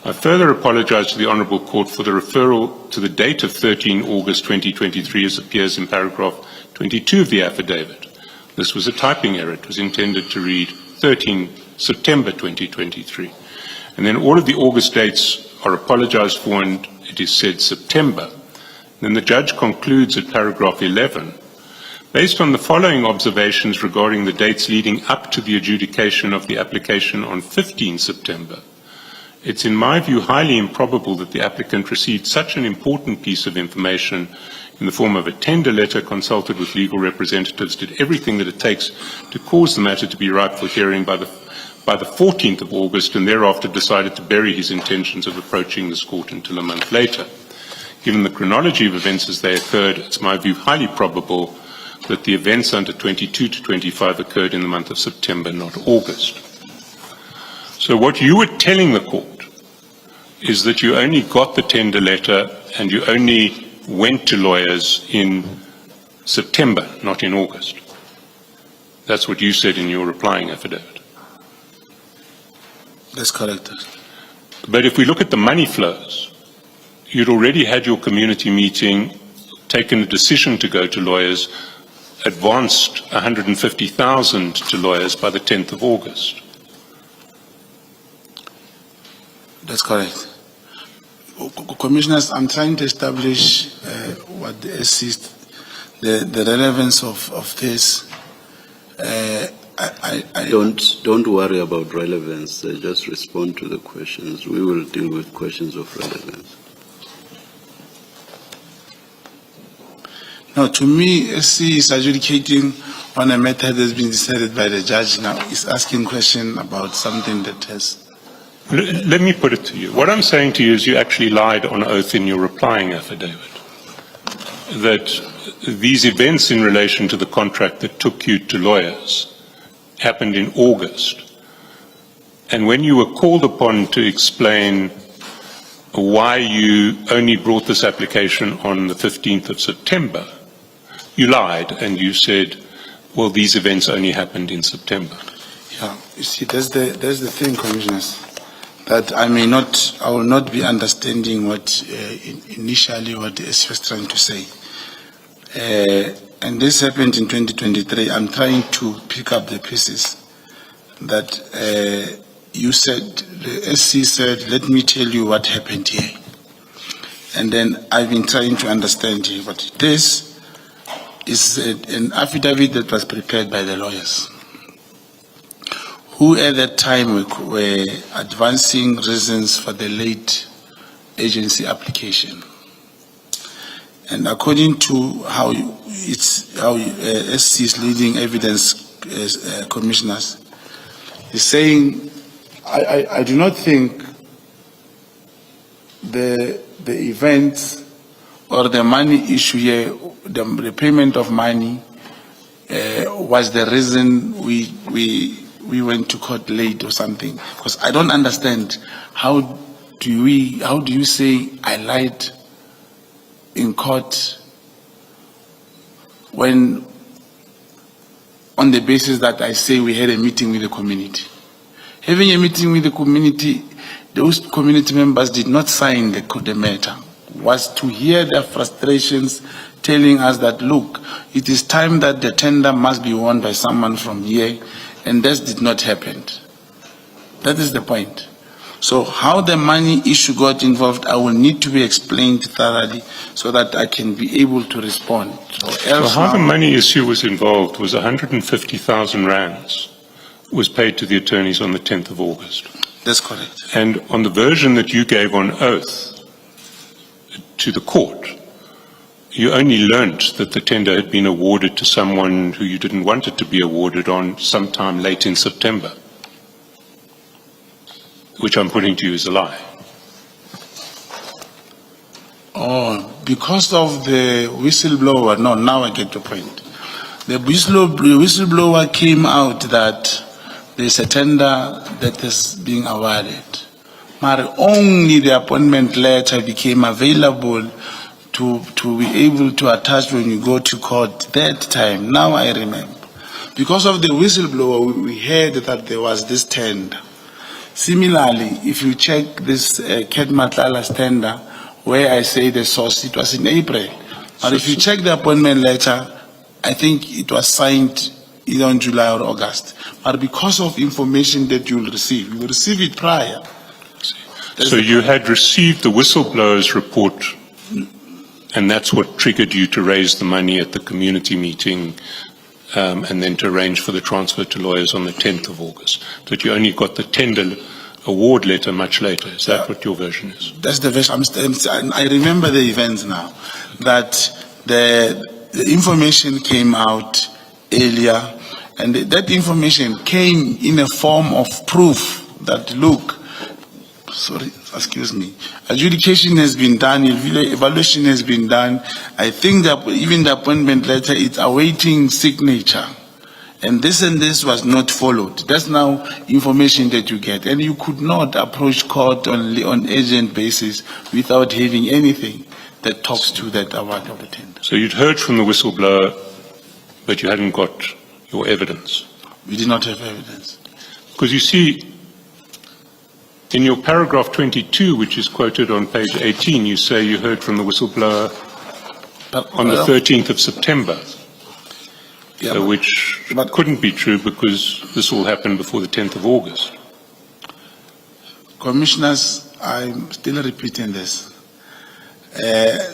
[SPEAKER 2] I further apologize to the Honourable Court for the referral to the date of 13 August 2023 as appears in paragraph 22 of the affidavit. This was a typing error. It was intended to read 13 September 2023. And then all of the August dates are apologized for and it is said September. Then the judge concludes at paragraph 11, based on the following observations regarding the dates leading up to the adjudication of the application on 15 September, it's in my view highly improbable that the applicant received such an important piece of information in the form of a tender letter, consulted with legal representatives, did everything that it takes to cause the matter to be ripe for hearing by the 14th of August, and thereafter decided to bury his intentions of approaching this court until a month later. Given the chronology of events as they occurred, it's my view highly probable that the events under 22 to 25 occurred in the month of September, not August. So what you were telling the court is that you only got the tender letter and you only went to lawyers in September, not in August. That's what you said in your replying affidavit.
[SPEAKER 3] That's correct.
[SPEAKER 2] But if we look at the money flows, you'd already had your community meeting, taken a decision to go to lawyers, advanced 150,000 to lawyers by the 10th of August.
[SPEAKER 3] That's correct. Commissioners, I'm trying to establish what the SC, the relevance of this.
[SPEAKER 5] Don't worry about relevance. Just respond to the questions. We will deal with questions of relevance.
[SPEAKER 3] No, to me, SC is adjudicating on a matter that's been decided by the judge now. It's asking question about something that has.
[SPEAKER 2] Let me put it to you. What I'm saying to you is you actually lied on oath in your replying affidavit. That these events in relation to the contract that took you to lawyers happened in August. And when you were called upon to explain why you only brought this application on the 15th of September, you lied and you said, well, these events only happened in September.
[SPEAKER 3] Yeah, you see, that's the thing, Commissioners, that I will not be understanding what initially what the SC was trying to say. And this happened in 2023. I'm trying to pick up the pieces that you said, the SC said, let me tell you what happened here. And then I've been trying to understand here what this is an affidavit that was prepared by the lawyers, who at that time were advancing reasons for the late agency application. And according to how SC is leading evidence commissioners, is saying, I do not think the events or the money issue here, the repayment of money, was the reason we went to court late or something. Because I don't understand how do you say I lied in court when on the basis that I say we had a meeting with the community. Having a meeting with the community, those community members did not sign the matter, was to hear their frustrations, telling us that, look, it is time that the tender must be won by someone from here, and this did not happen. That is the point. So how the money issue got involved, I will need to be explained thoroughly so that I can be able to respond.
[SPEAKER 2] So how the money issue was involved was 150,000 rands was paid to the attorneys on the 10th of August.
[SPEAKER 3] That's correct.
[SPEAKER 2] And on the version that you gave on oath, to the court, you only learnt that the tender had been awarded to someone who you didn't want it to be awarded on sometime late in September, which I'm putting to you as a lie.
[SPEAKER 3] Oh, because of the whistleblower. No, now I get your point. The whistleblower came out that there's a tender that is being awarded. But only the appointment letter became available to be able to attach when you go to court that time. Now I remember. Because of the whistleblower, we heard that there was this tender. Similarly, if you check this Ket Matlala's tender, where I say the source, it was in April. But if you check the appointment letter, I think it was signed either in July or August. But because of information that you will receive it prior.
[SPEAKER 2] So you had received the whistleblower's report, and that's what triggered you to raise the money at the community meeting, and then to arrange for the transfer to lawyers on the 10th of August. That you only got the tender award letter much later. Is that what your version is?
[SPEAKER 3] That's the version. I remember the events now. That the information came out earlier, and that information came in a form of proof that, look, adjudication has been done, evaluation has been done. I think that even the appointment letter is awaiting signature. And this was not followed. That's now information that you get. And you could not approach court on urgent basis without having anything that talks to that award of the tender.
[SPEAKER 2] So you'd heard from the whistleblower, but you hadn't got your evidence.
[SPEAKER 3] We did not have evidence.
[SPEAKER 2] Because you see, in your paragraph 22, which is quoted on page 18, you say you heard from the whistleblower on the 13th of September.
[SPEAKER 3] Yeah,
[SPEAKER 2] which couldn't be true because this all happened before the 10th of August.
[SPEAKER 3] Commissioners, I'm still repeating this.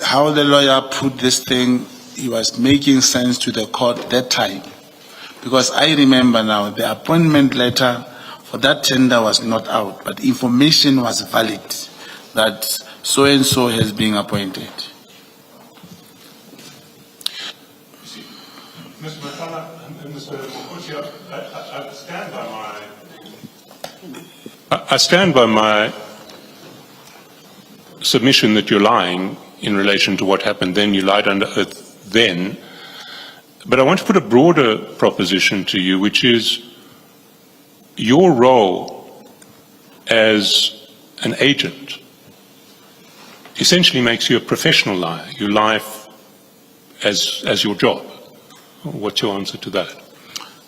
[SPEAKER 3] How the lawyer put this thing, he was making sense to the court that time. Because I remember now, the appointment letter for that tender was not out, but information was valid that so-and-so has been appointed.
[SPEAKER 2] Mr. Matala and Mr. Mogotsi, I stand by my submission that you're lying in relation to what happened then. You lied under oath then. But I want to put a broader proposition to you, which is your role as an agent essentially makes you a professional liar. You lie as your job. What's your answer to that?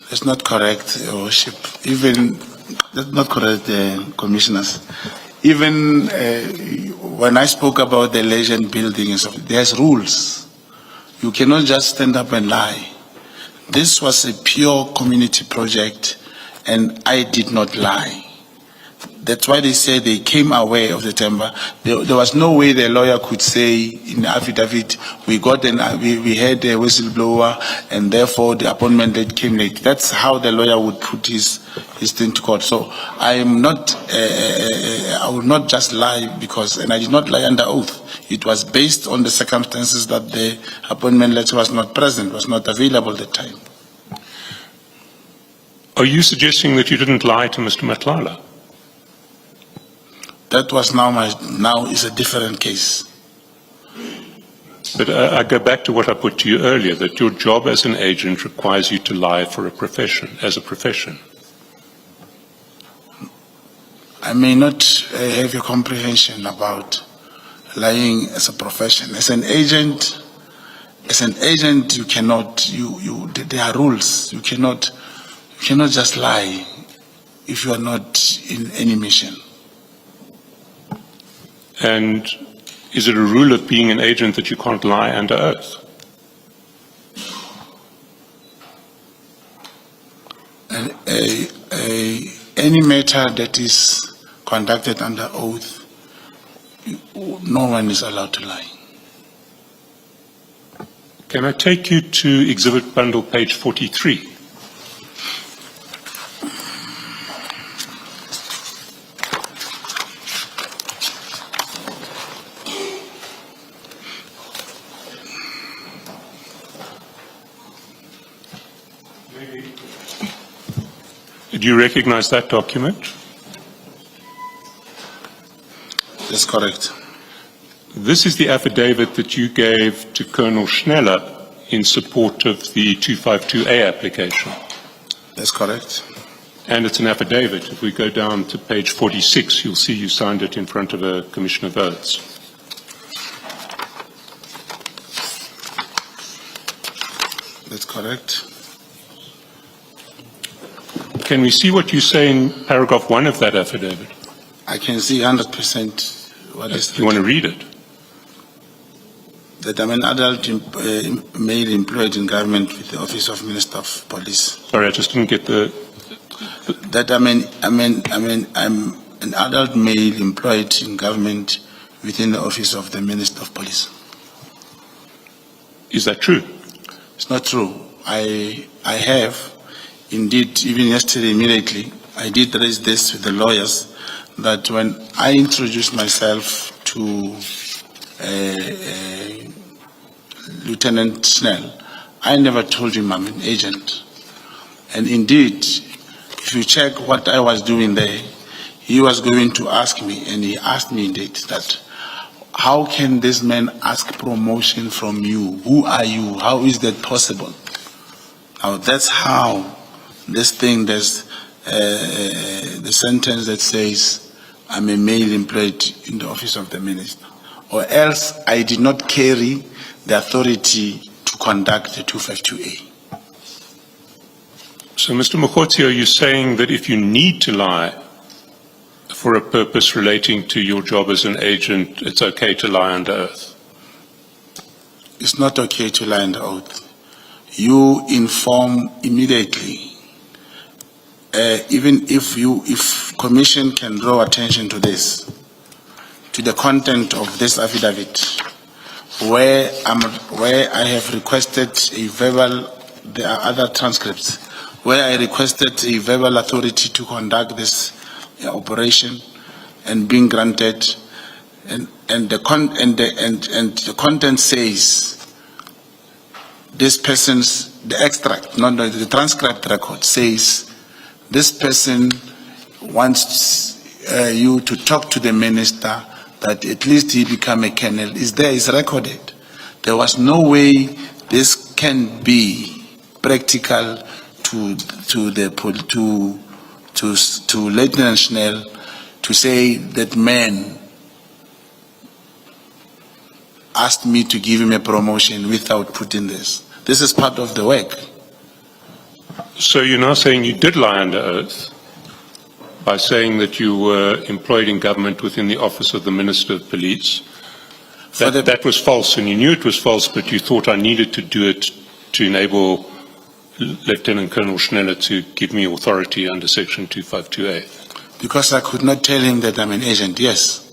[SPEAKER 3] That's not correct, Your Worship. That's not correct, Commissioners. Even when I spoke about the legend building and stuff, there's rules. You cannot just stand up and lie. This was a pure community project, and I did not lie. That's why they say they came aware of the timber. There was no way the lawyer could say in the affidavit, we had a whistleblower and therefore the appointment date came late. That's how the lawyer would put his thing to court. So I would not just lie and I did not lie under oath. It was based on the circumstances that the appointment letter was not present, was not available at the time.
[SPEAKER 2] Are you suggesting that you didn't lie to Mr. Matlala?
[SPEAKER 3] That was now is a different case.
[SPEAKER 2] But I go back to what I put to you earlier, that your job as an agent requires you to lie for a profession, as a profession.
[SPEAKER 3] I may not have a comprehension about lying as a profession. As an agent, you cannot. There are rules. You cannot just lie if you are not in any mission.
[SPEAKER 2] And is it a rule of being an agent that you can't lie under oath?
[SPEAKER 3] Any matter that is conducted under oath, no one is allowed to lie.
[SPEAKER 2] Can I take you to Exhibit Bundle, page 43? Do you recognize that document?
[SPEAKER 3] That's correct.
[SPEAKER 2] This is the affidavit that you gave to Colonel Schneller in support of the 252A application.
[SPEAKER 3] That's correct.
[SPEAKER 2] And it's an affidavit. If we go down to page 46, you'll see you signed it in front of a Commission of Oaths.
[SPEAKER 3] That's correct.
[SPEAKER 2] Can we see what you say in paragraph 1 of that affidavit?
[SPEAKER 3] I can see 100% what is
[SPEAKER 2] Do you want to read it?
[SPEAKER 3] that I'm an adult male employed in government with the Office of Minister of Police.
[SPEAKER 2] Sorry, I just didn't get the...
[SPEAKER 3] That I'm an adult male employed in government within the Office of the Minister of Police.
[SPEAKER 2] Is that true?
[SPEAKER 3] It's not true. I have, indeed, even yesterday immediately, I did raise this with the lawyers, that when I introduced myself to Lieutenant Snell, I never told him I'm an agent. And indeed, if you check what I was doing there, he was going to ask me, and he asked me indeed, that how can this man ask promotion from you? Who are you? How is that possible? Now that's how this thing, there's the sentence that says, I'm a male employed in the Office of the Minister. Or else I did not carry the authority to conduct the 252A.
[SPEAKER 2] So, Mr. Mogotsi, are you saying that if you need to lie for a purpose relating to your job as an agent, it's okay to lie under oath?
[SPEAKER 3] It's not okay to lie under oath. You inform immediately. Even if Commission can draw attention to this, to the content of this affidavit, where I have requested a verbal, there are other transcripts, where I requested a verbal authority to conduct this operation and being granted, and the content says this person's, the extract, not the transcript record says this person wants you to talk to the minister that at least he become a colonel. Is there, is recorded. There was no way this can be practical to Lieutenant Schnell to say that man asked me to give him a promotion without putting this. This is part of the work.
[SPEAKER 2] So you're now saying you did lie under oath by saying that you were employed in government within the office of the Minister of Police. That was false, and you knew it was false, but you thought I needed to do it to enable Lieutenant Colonel Schneller to give me authority under Section 252A.
[SPEAKER 3] Because I could not tell him that I'm an agent, yes.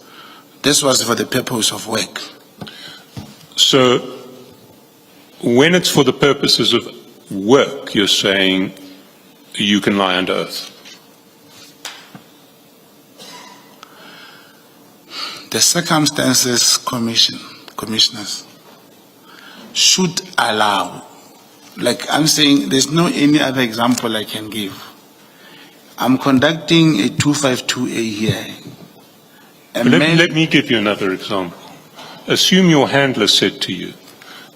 [SPEAKER 3] This was for the purpose of work.
[SPEAKER 2] So when it's for the purposes of work, you're saying you can lie under oath?
[SPEAKER 3] The circumstances, commissioners, should allow, like I'm saying, there's no any other example I can give. I'm conducting a 252A here.
[SPEAKER 2] Let me give you another example. Assume your handler said to you,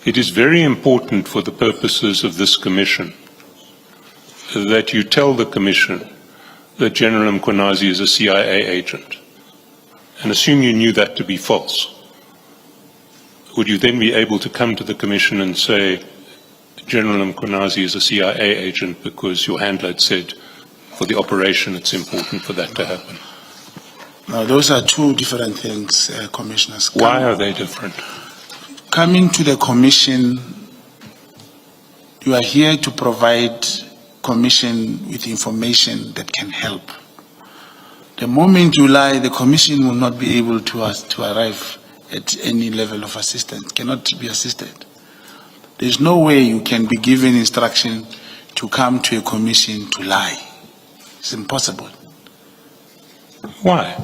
[SPEAKER 2] it is very important for the purposes of this commission that you tell the commission that General Mkhwanazi is a CIA agent. And assume you knew that to be false. Would you then be able to come to the commission and say, General Mkhwanazi is a CIA agent because your handler had said for the operation it's important for that to happen?
[SPEAKER 3] Now, those are two different things, commissioners.
[SPEAKER 2] Why are they different?
[SPEAKER 3] Coming to the commission, you are here to provide commission with information that can help. The moment you lie, the commission will not be able to arrive at any level of assistance, cannot be assisted. There's no way you can be given instruction to come to a commission to lie. It's impossible.
[SPEAKER 2] Why?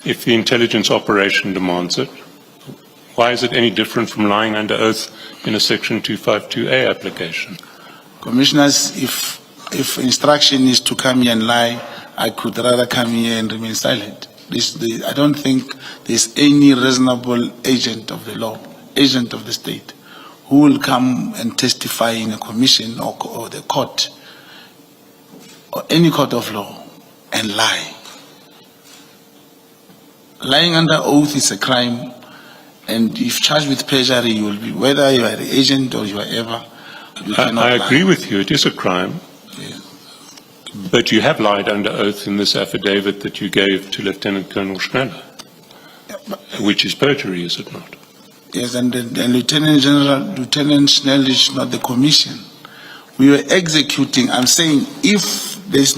[SPEAKER 2] If the intelligence operation demands it, why is it any different from lying under oath in a Section 252A application?
[SPEAKER 3] Commissioners, if if instruction is to come here and lie, I could rather come here and remain silent. I don't think there's any reasonable agent of the law, agent of the state, who will come and testify in a commission or the court or any court of law and lie. Lying under oath is a crime, and if charged with perjury, you will be, whether you are the agent or you are ever. You cannot
[SPEAKER 2] I
[SPEAKER 3] lie.
[SPEAKER 2] agree with you, it is a crime.
[SPEAKER 3] Yeah.
[SPEAKER 2] But you have lied under oath in this affidavit that you gave to Lieutenant Colonel Schneller, which is perjury, is it not?
[SPEAKER 3] Yes, and Lieutenant Schnell is not the commission. We were executing. I'm saying if this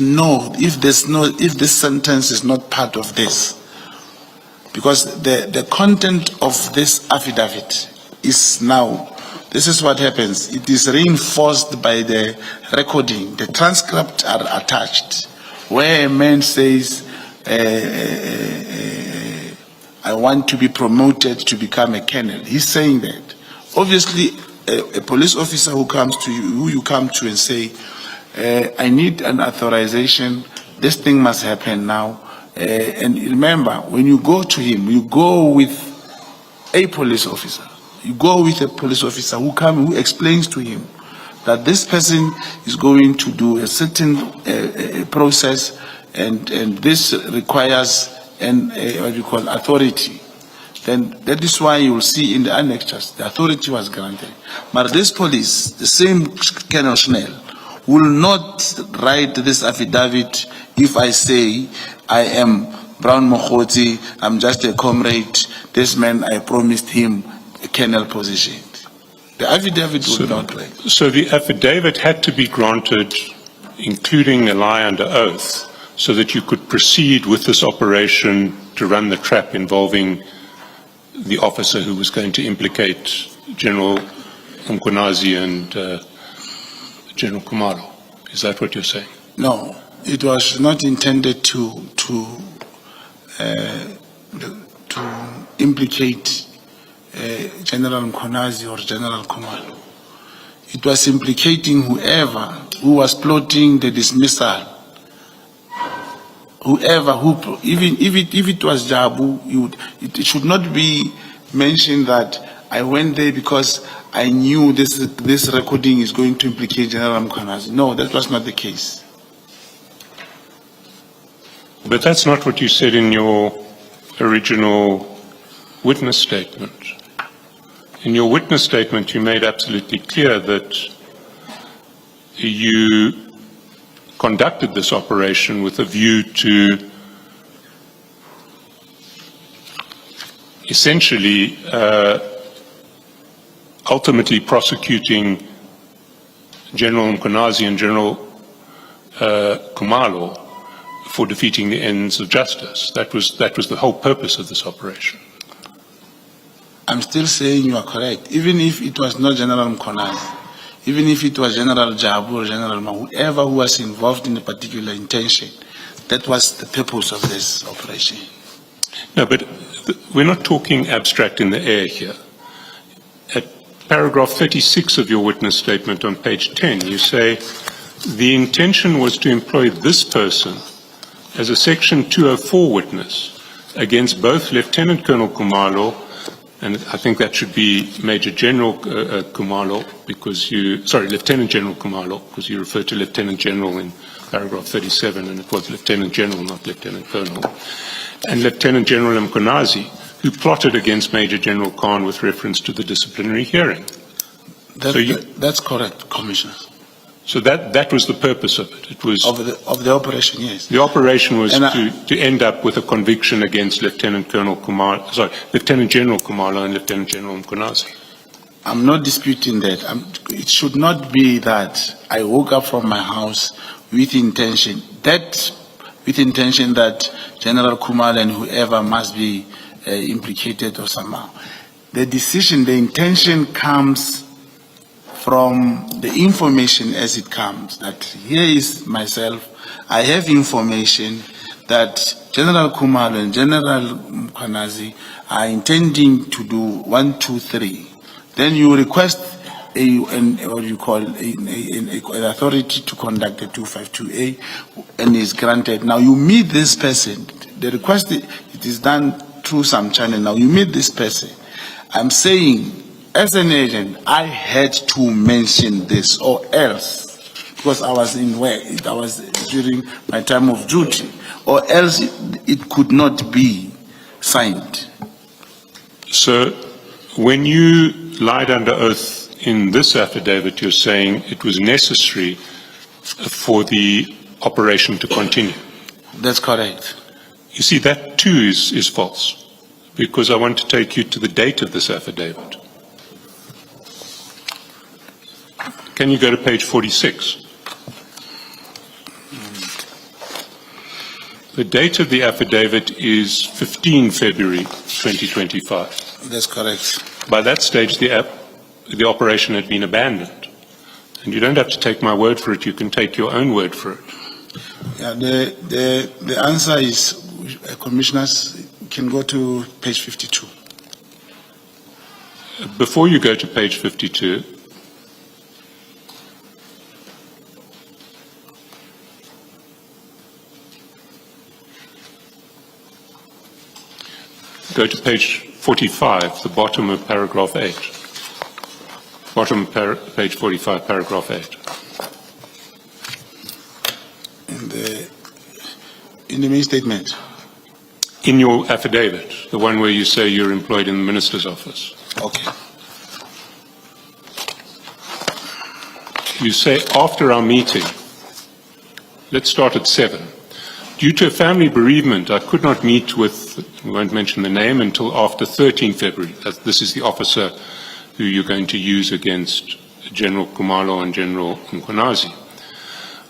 [SPEAKER 3] sentence is not part of this, because the content of this affidavit is now. This is what happens. It is reinforced by the recording. The transcripts are attached, where a man says, I want to be promoted to become a colonel. He's saying that. Obviously, a police officer who comes to you, who you come to and say, I need an authorization, this thing must happen now. And remember, when you go to him, you go with a police officer. You go with a police officer who explains to him that this person is going to do a certain process, and this requires what you call authority. Then that is why you will see in the annexures the authority was granted. But this police, the same Colonel Schnell, will not write this affidavit if I say I am Brown Mogotsi, I'm just a comrade. This man, I promised him a colonel position. The affidavit would not write.
[SPEAKER 2] So the affidavit had to be granted, including a lie under oath, so that you could proceed with this operation to run the trap involving the officer who was going to implicate General Mkhonazi and General Kumalo. Is that what you're saying?
[SPEAKER 3] No, it was not intended to implicate General Mkhonazi or General Kumalo. It was implicating whoever who was plotting the dismissal. Whoever who, even if it was Jabu, it should not be mentioned that I went there because I knew this recording is going to implicate General Mkhonazi. No, that was not the case.
[SPEAKER 2] But that's not what you said in your original witness statement. In your witness statement, you made absolutely clear that you conducted this operation with a view to essentially ultimately prosecuting General Mkhonazi and General Kumalo for defeating the ends of justice. That was the whole purpose of this operation.
[SPEAKER 3] I'm still saying you are correct. Even if it was not General Mkhonazi, even if it was General Jabu or General Ma, whoever who was involved in a particular intention, that was the purpose of this operation.
[SPEAKER 2] No, but we're not talking abstract in the air here. At paragraph 36 of your witness statement on page 10, you say, the intention was to employ this person as a Section 204 witness against both Lieutenant Colonel Kumalo, and I think that should be Major General Kumalo, Lieutenant General Kumalo, because you refer to Lieutenant General in paragraph 37, and it was Lieutenant General, not Lieutenant Colonel, and Lieutenant General Mkhonazi, who plotted against Major General Khan with reference to the disciplinary hearing.
[SPEAKER 3] That's correct, Commissioner.
[SPEAKER 2] So that was the purpose of it. It was
[SPEAKER 3] of the operation, yes.
[SPEAKER 2] The operation was to end up with a conviction against Lieutenant General Kumalo and Lieutenant General Mkhonazi.
[SPEAKER 3] I'm not disputing that. It should not be that I woke up from my house with intention that General Kumalo and whoever must be implicated or somehow. The decision, the intention comes from the information as it comes, that here is myself, I have information that General Kumalo and General Mkhonazi are intending to do 1, 2, 3. Then you request what you call an authority to conduct a 252A, and is granted. Now you meet this person. The request, it is done through some channel. Now you meet this person. I'm saying, as an agent, I had to mention this, or else, because I was in work, I was during my time of duty, or else it could not be signed.
[SPEAKER 2] So, when you lied under oath in this affidavit, you're saying it was necessary for the operation to continue.
[SPEAKER 3] That's correct.
[SPEAKER 2] You see, that too is false, because I want to take you to the date of this affidavit. Can you go to page 46? The date of the affidavit is 15 February 2025.
[SPEAKER 3] That's correct.
[SPEAKER 2] By that stage, the operation had been abandoned. And you don't have to take my word for it, you can take your own word for it.
[SPEAKER 3] Yeah, the answer is, commissioners can go to page 52.
[SPEAKER 2] Before you go to page 52, go to page 45, the bottom of paragraph 8. Bottom of page 45, paragraph 8.
[SPEAKER 3] In the main statement.
[SPEAKER 2] In your affidavit, the one where you say you're employed in the minister's office.
[SPEAKER 3] Okay.
[SPEAKER 2] You say, after our meeting, let's start at 7. Due to a family bereavement, I could not meet with, we won't mention the name, until after 13 February. This is the officer who you're going to use against General Kumalo and General Mkhwanazi.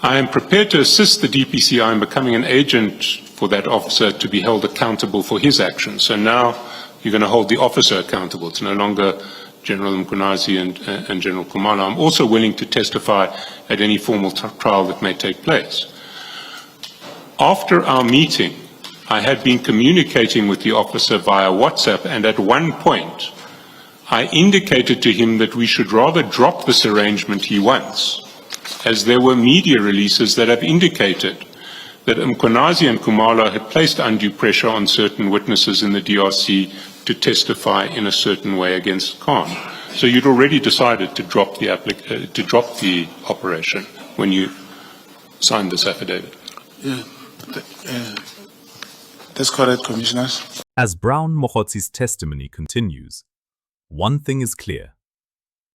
[SPEAKER 2] I am prepared to assist the DPCI in becoming an agent for that officer to be held accountable for his actions. So now you're going to hold the officer accountable. It's no longer General Mkhwanazi and General Kumalo. I'm also willing to testify at any formal trial that may take place. After our meeting, I had been communicating with the officer via WhatsApp, and at one point, I indicated to him that we should rather drop this arrangement he wants, as there were media releases that have indicated that Mkhwanazi and Kumalo had placed undue pressure on certain witnesses in the DRC to testify in a certain way against Khan. So you'd already decided to drop the operation when you signed this affidavit.
[SPEAKER 3] Yeah. That's correct, commissioners.
[SPEAKER 1] As Brown Mogotsi's testimony continues, one thing is clear.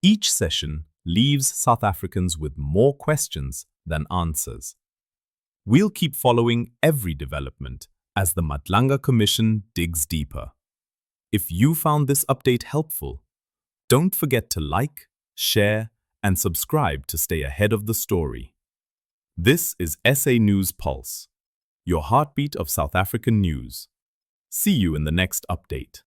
[SPEAKER 1] Each session leaves South Africans with more questions than answers. We'll keep following every development as the Madlanga Commission digs deeper. If you found this update helpful, don't forget to like, share, and subscribe to stay ahead of the story. This is SA News Pulse, your heartbeat of South African news. See you in the next update.